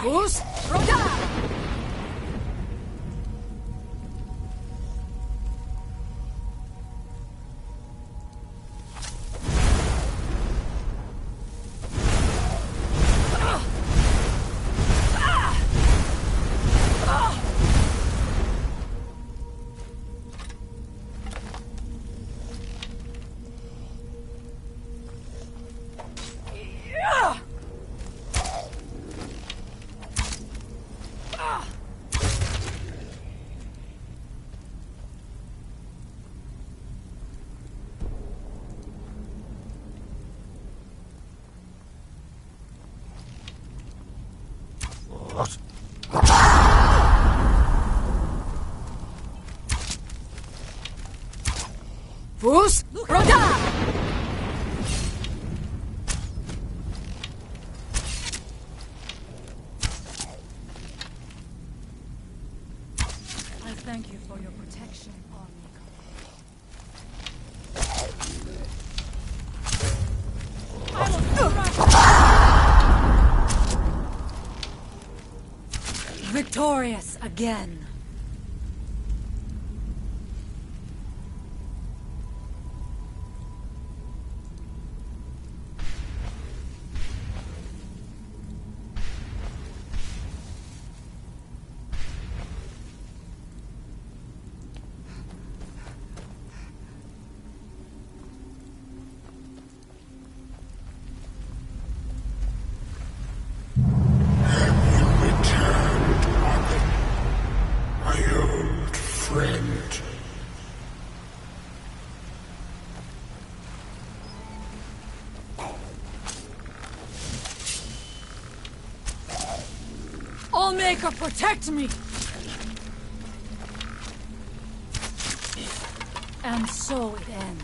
Who's Roda? Who's Roda? I thank you for your protection, victorious again. Allmaker, protect me! And so it ends.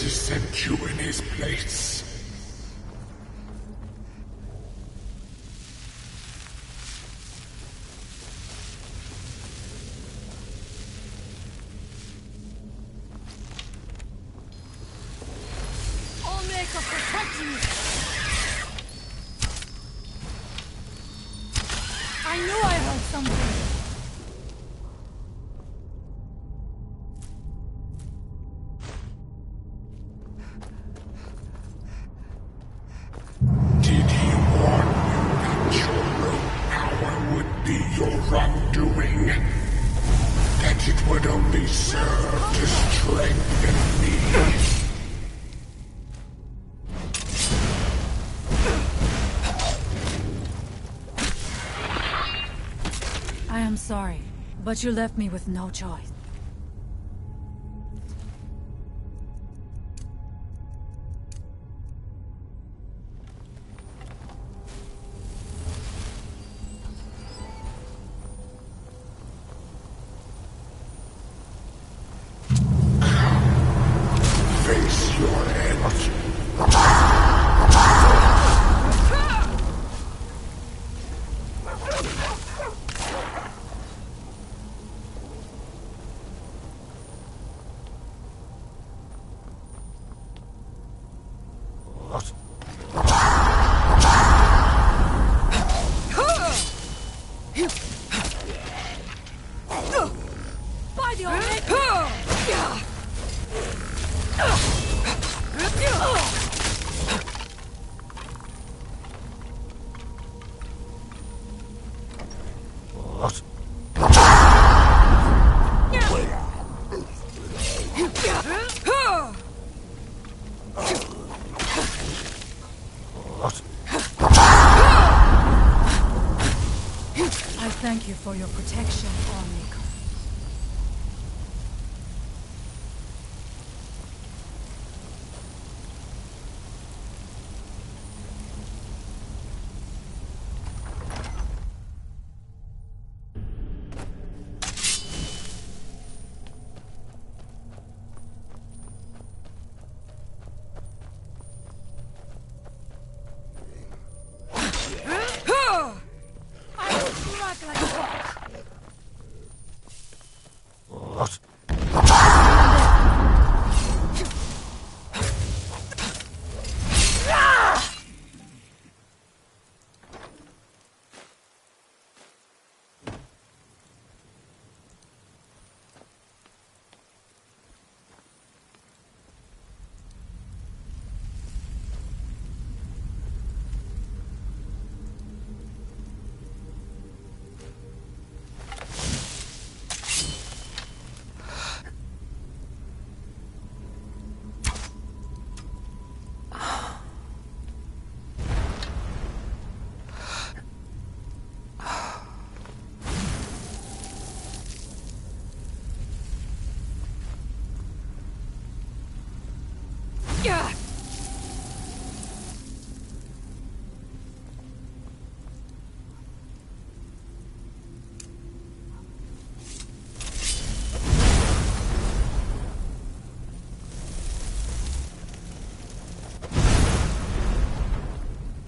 Sent you in his place. Allmaker, protect me! I knew I heard something! It would only serve to strengthen me. I am sorry, but you left me with no choice. Face your end. What? I thank you for your protection, Lawmaker. What?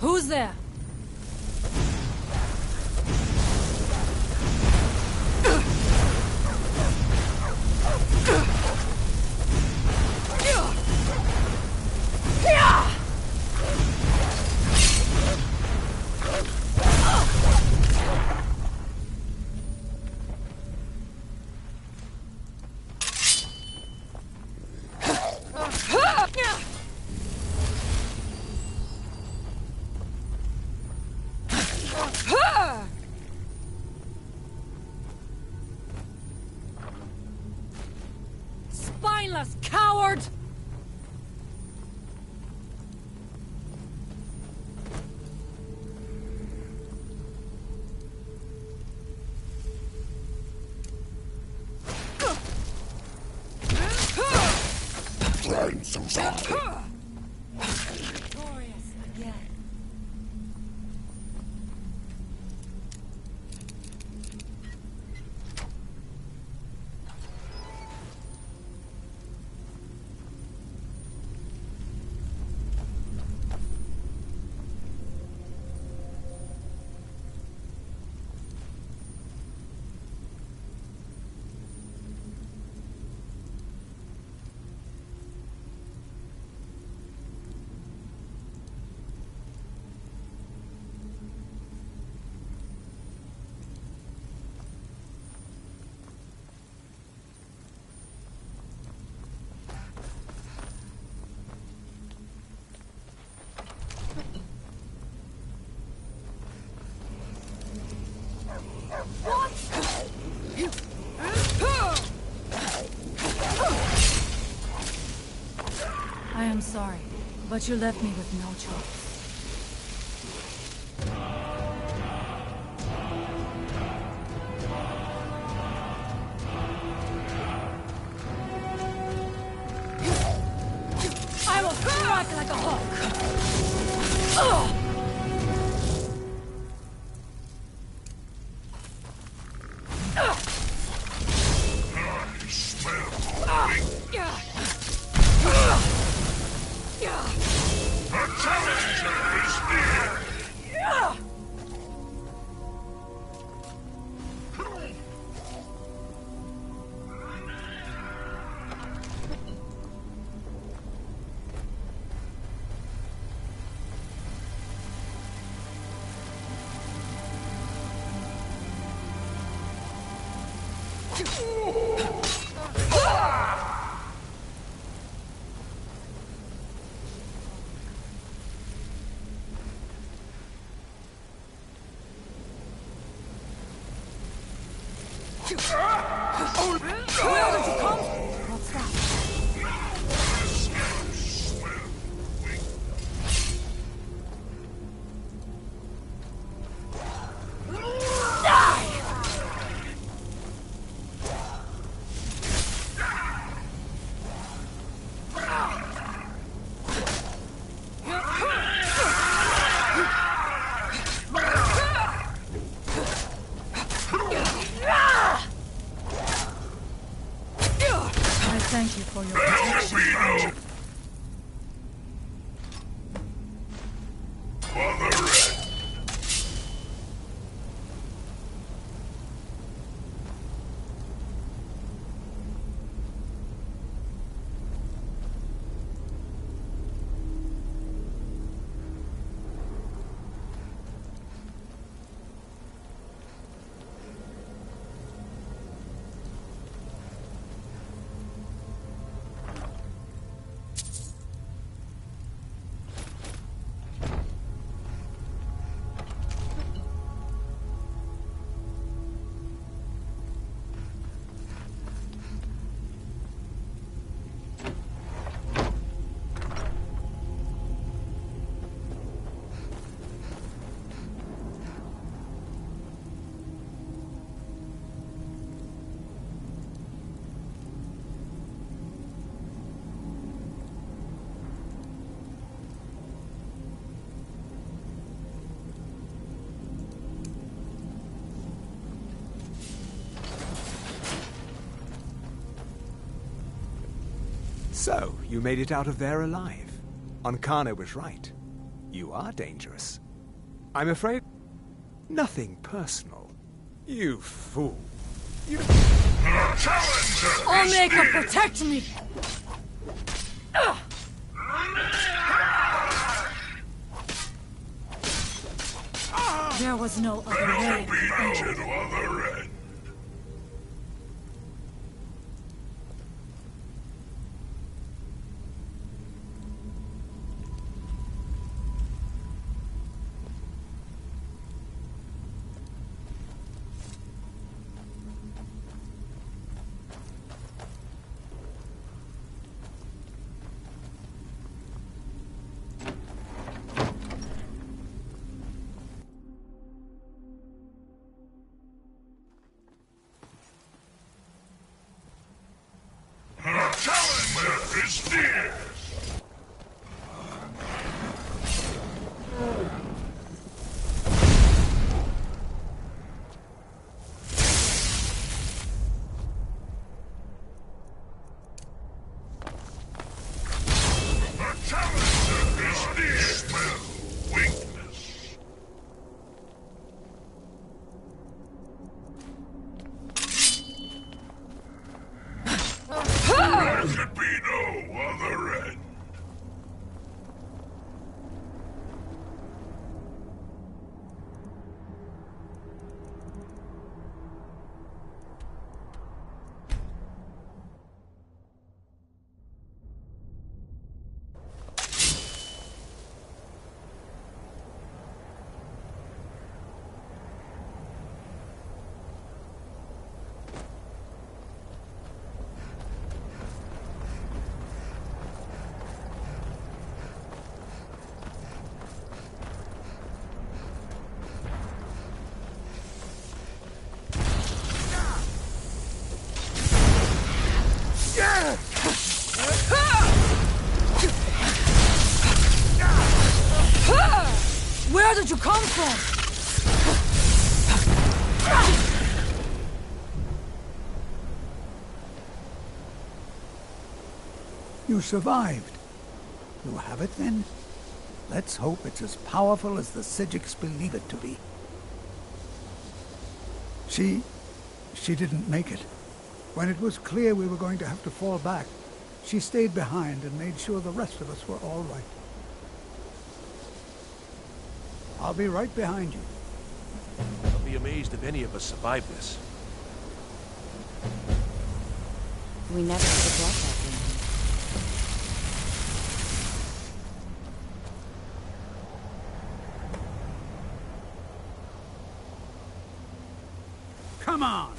Who's there? Spineless coward! I'm so sorry. Glorious again. I am sorry, but you left me with no choice. I will strike like a hawk! Ugh! Where did you come from? What's that? Thank you for your protection. So, you made it out of there alive. Ankana was right. You are dangerous. I'm afraid... nothing personal. You fool. You... Omega, protect me! There was no other way. Where did you come from? You survived. You have it, then? Let's hope it's as powerful as the Psijics believe it to be. She didn't make it. When it was clear we were going to have to fall back, she stayed behind and made sure the rest of us were all right. I'll be right behind you. I'll be amazed if any of us survive this. We never could have brought that thing. Come on!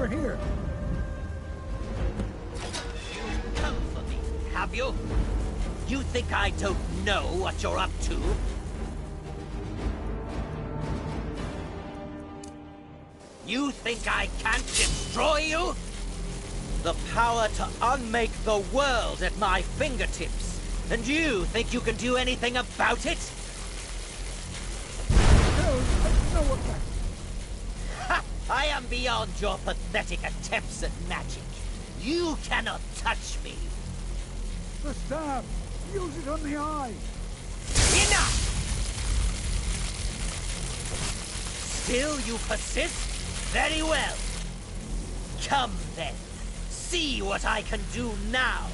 over here. Come for me, have you? You think I don't know what you're up to? You think I can't destroy you? The power to unmake the world at my fingertips. And you think you can do anything about it? No effect. Ha! I am beyond your pathetic attempts at magic. You cannot touch me. The staff. Use it on the eye. Enough! Still you persist? Very well. Come then. See what I can do now.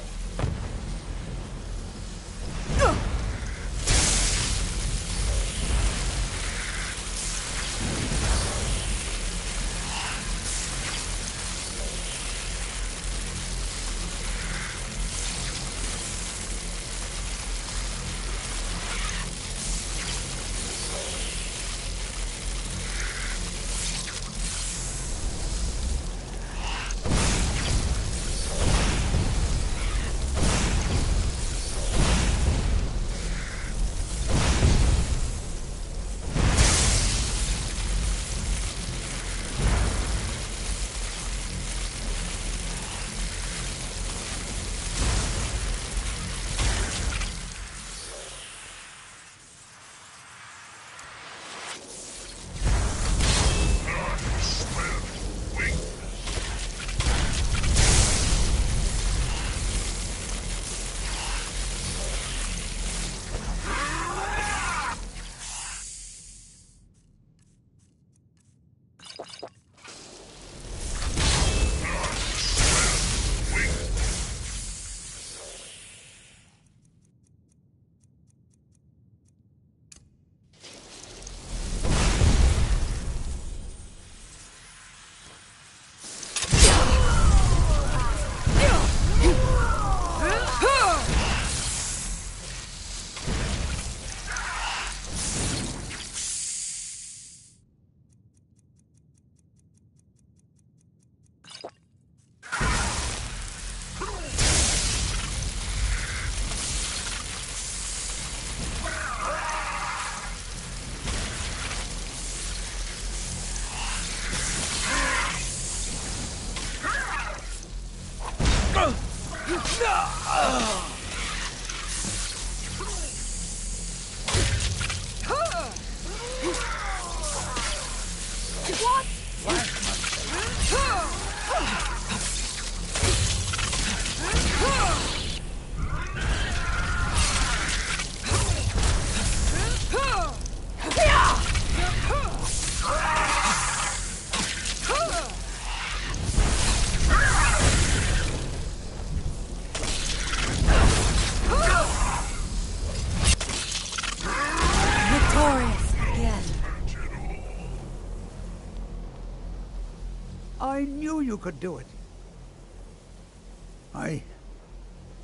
I knew you could do it.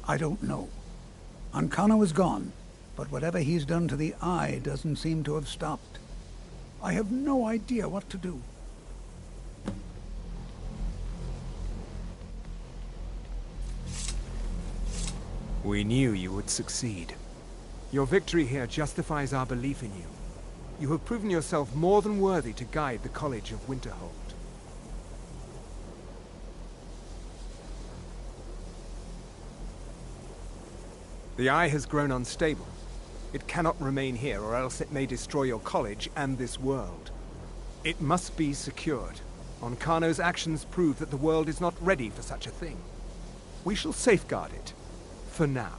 I don't know. Ancano is gone, but whatever he's done to the eye doesn't seem to have stopped. I have no idea what to do. We knew you would succeed. Your victory here justifies our belief in you. You have proven yourself more than worthy to guide the College of Winterhold. The eye has grown unstable. It cannot remain here, or else it may destroy your college and this world. It must be secured. Ancano's actions prove that the world is not ready for such a thing. We shall safeguard it, for now.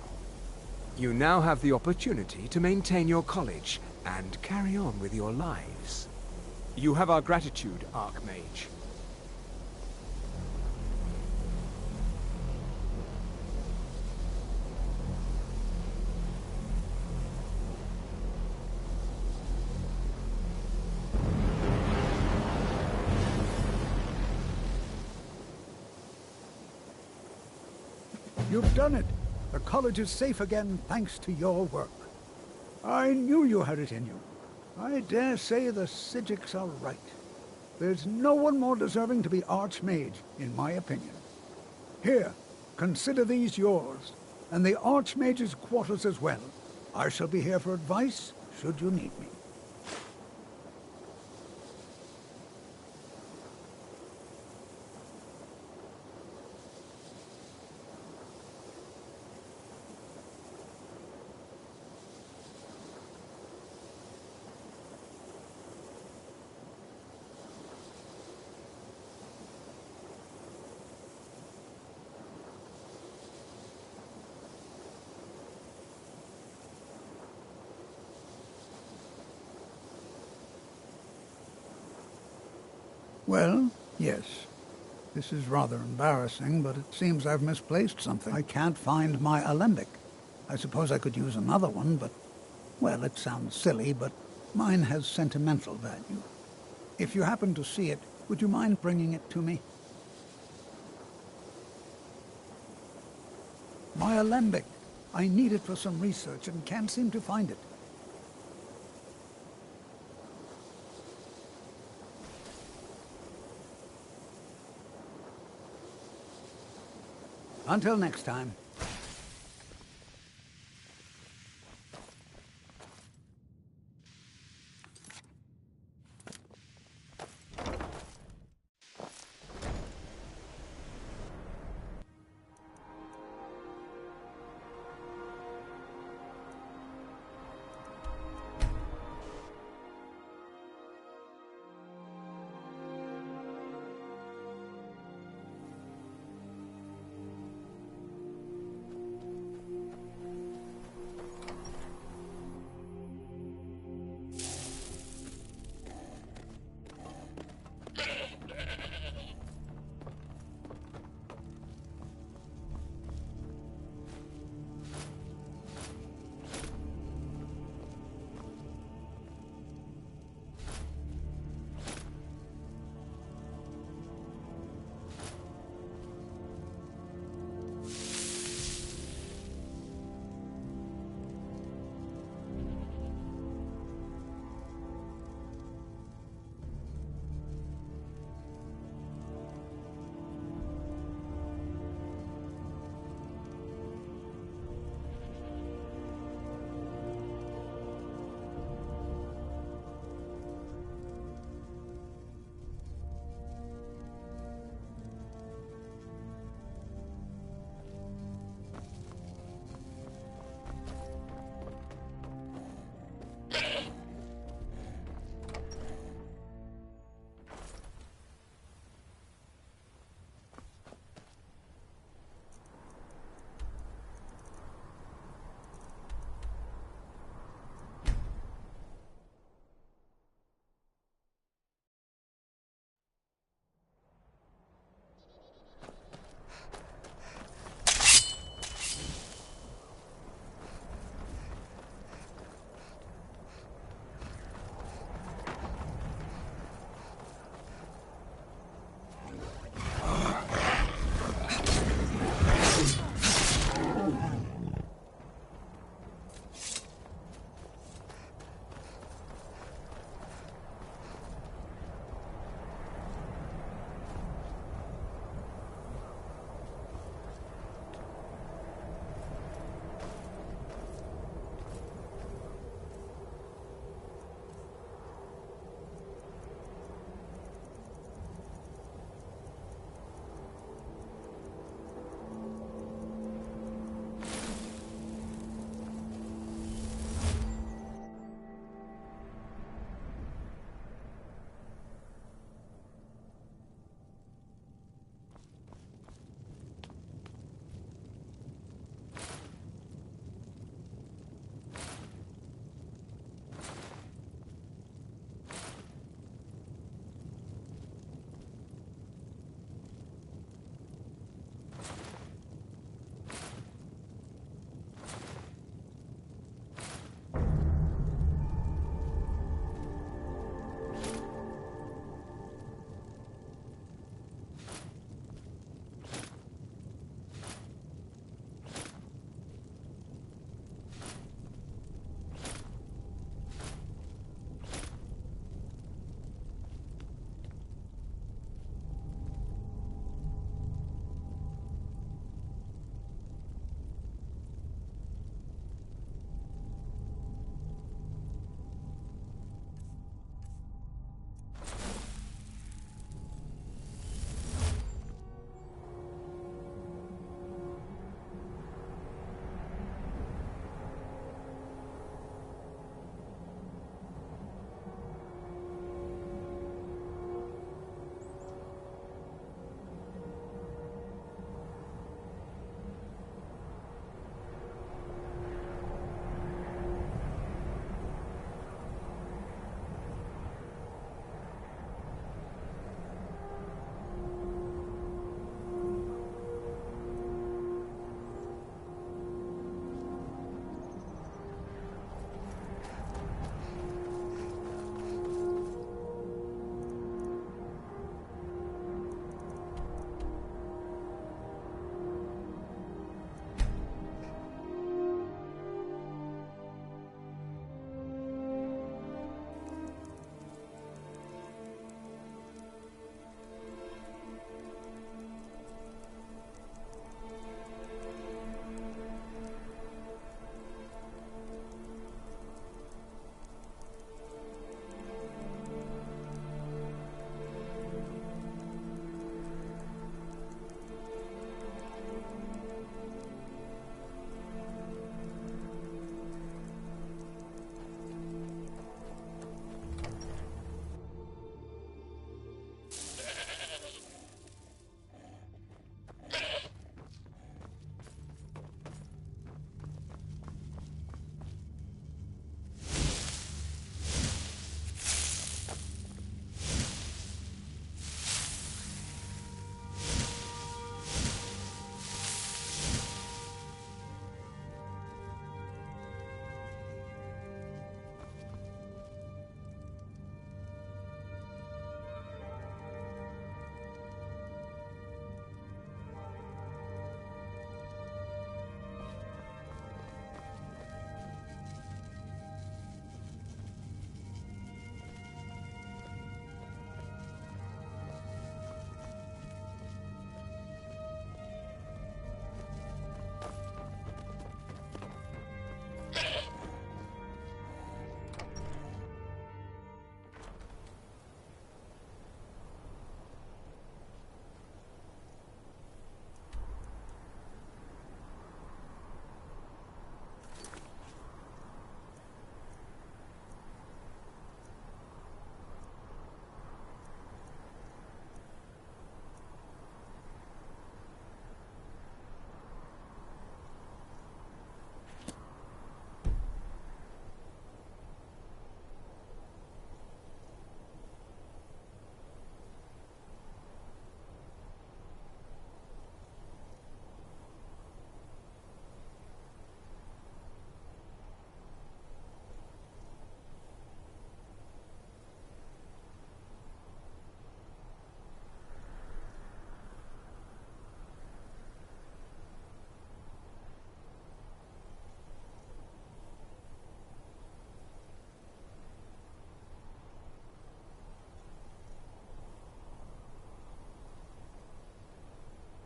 You now have the opportunity to maintain your college and carry on with your lives. You have our gratitude, Archmage. You've done it. The college is safe again thanks to your work. I knew you had it in you. I dare say the Psijics are right. There's no one more deserving to be Archmage, in my opinion. Here, consider these yours, and the Archmage's quarters as well. I shall be here for advice, should you need me. Well, yes. This is rather embarrassing, but it seems I've misplaced something. I can't find my alembic. I suppose I could use another one, but... well, it sounds silly, but mine has sentimental value. If you happen to see it, would you mind bringing it to me? My alembic. I need it for some research and can't seem to find it. Until next time.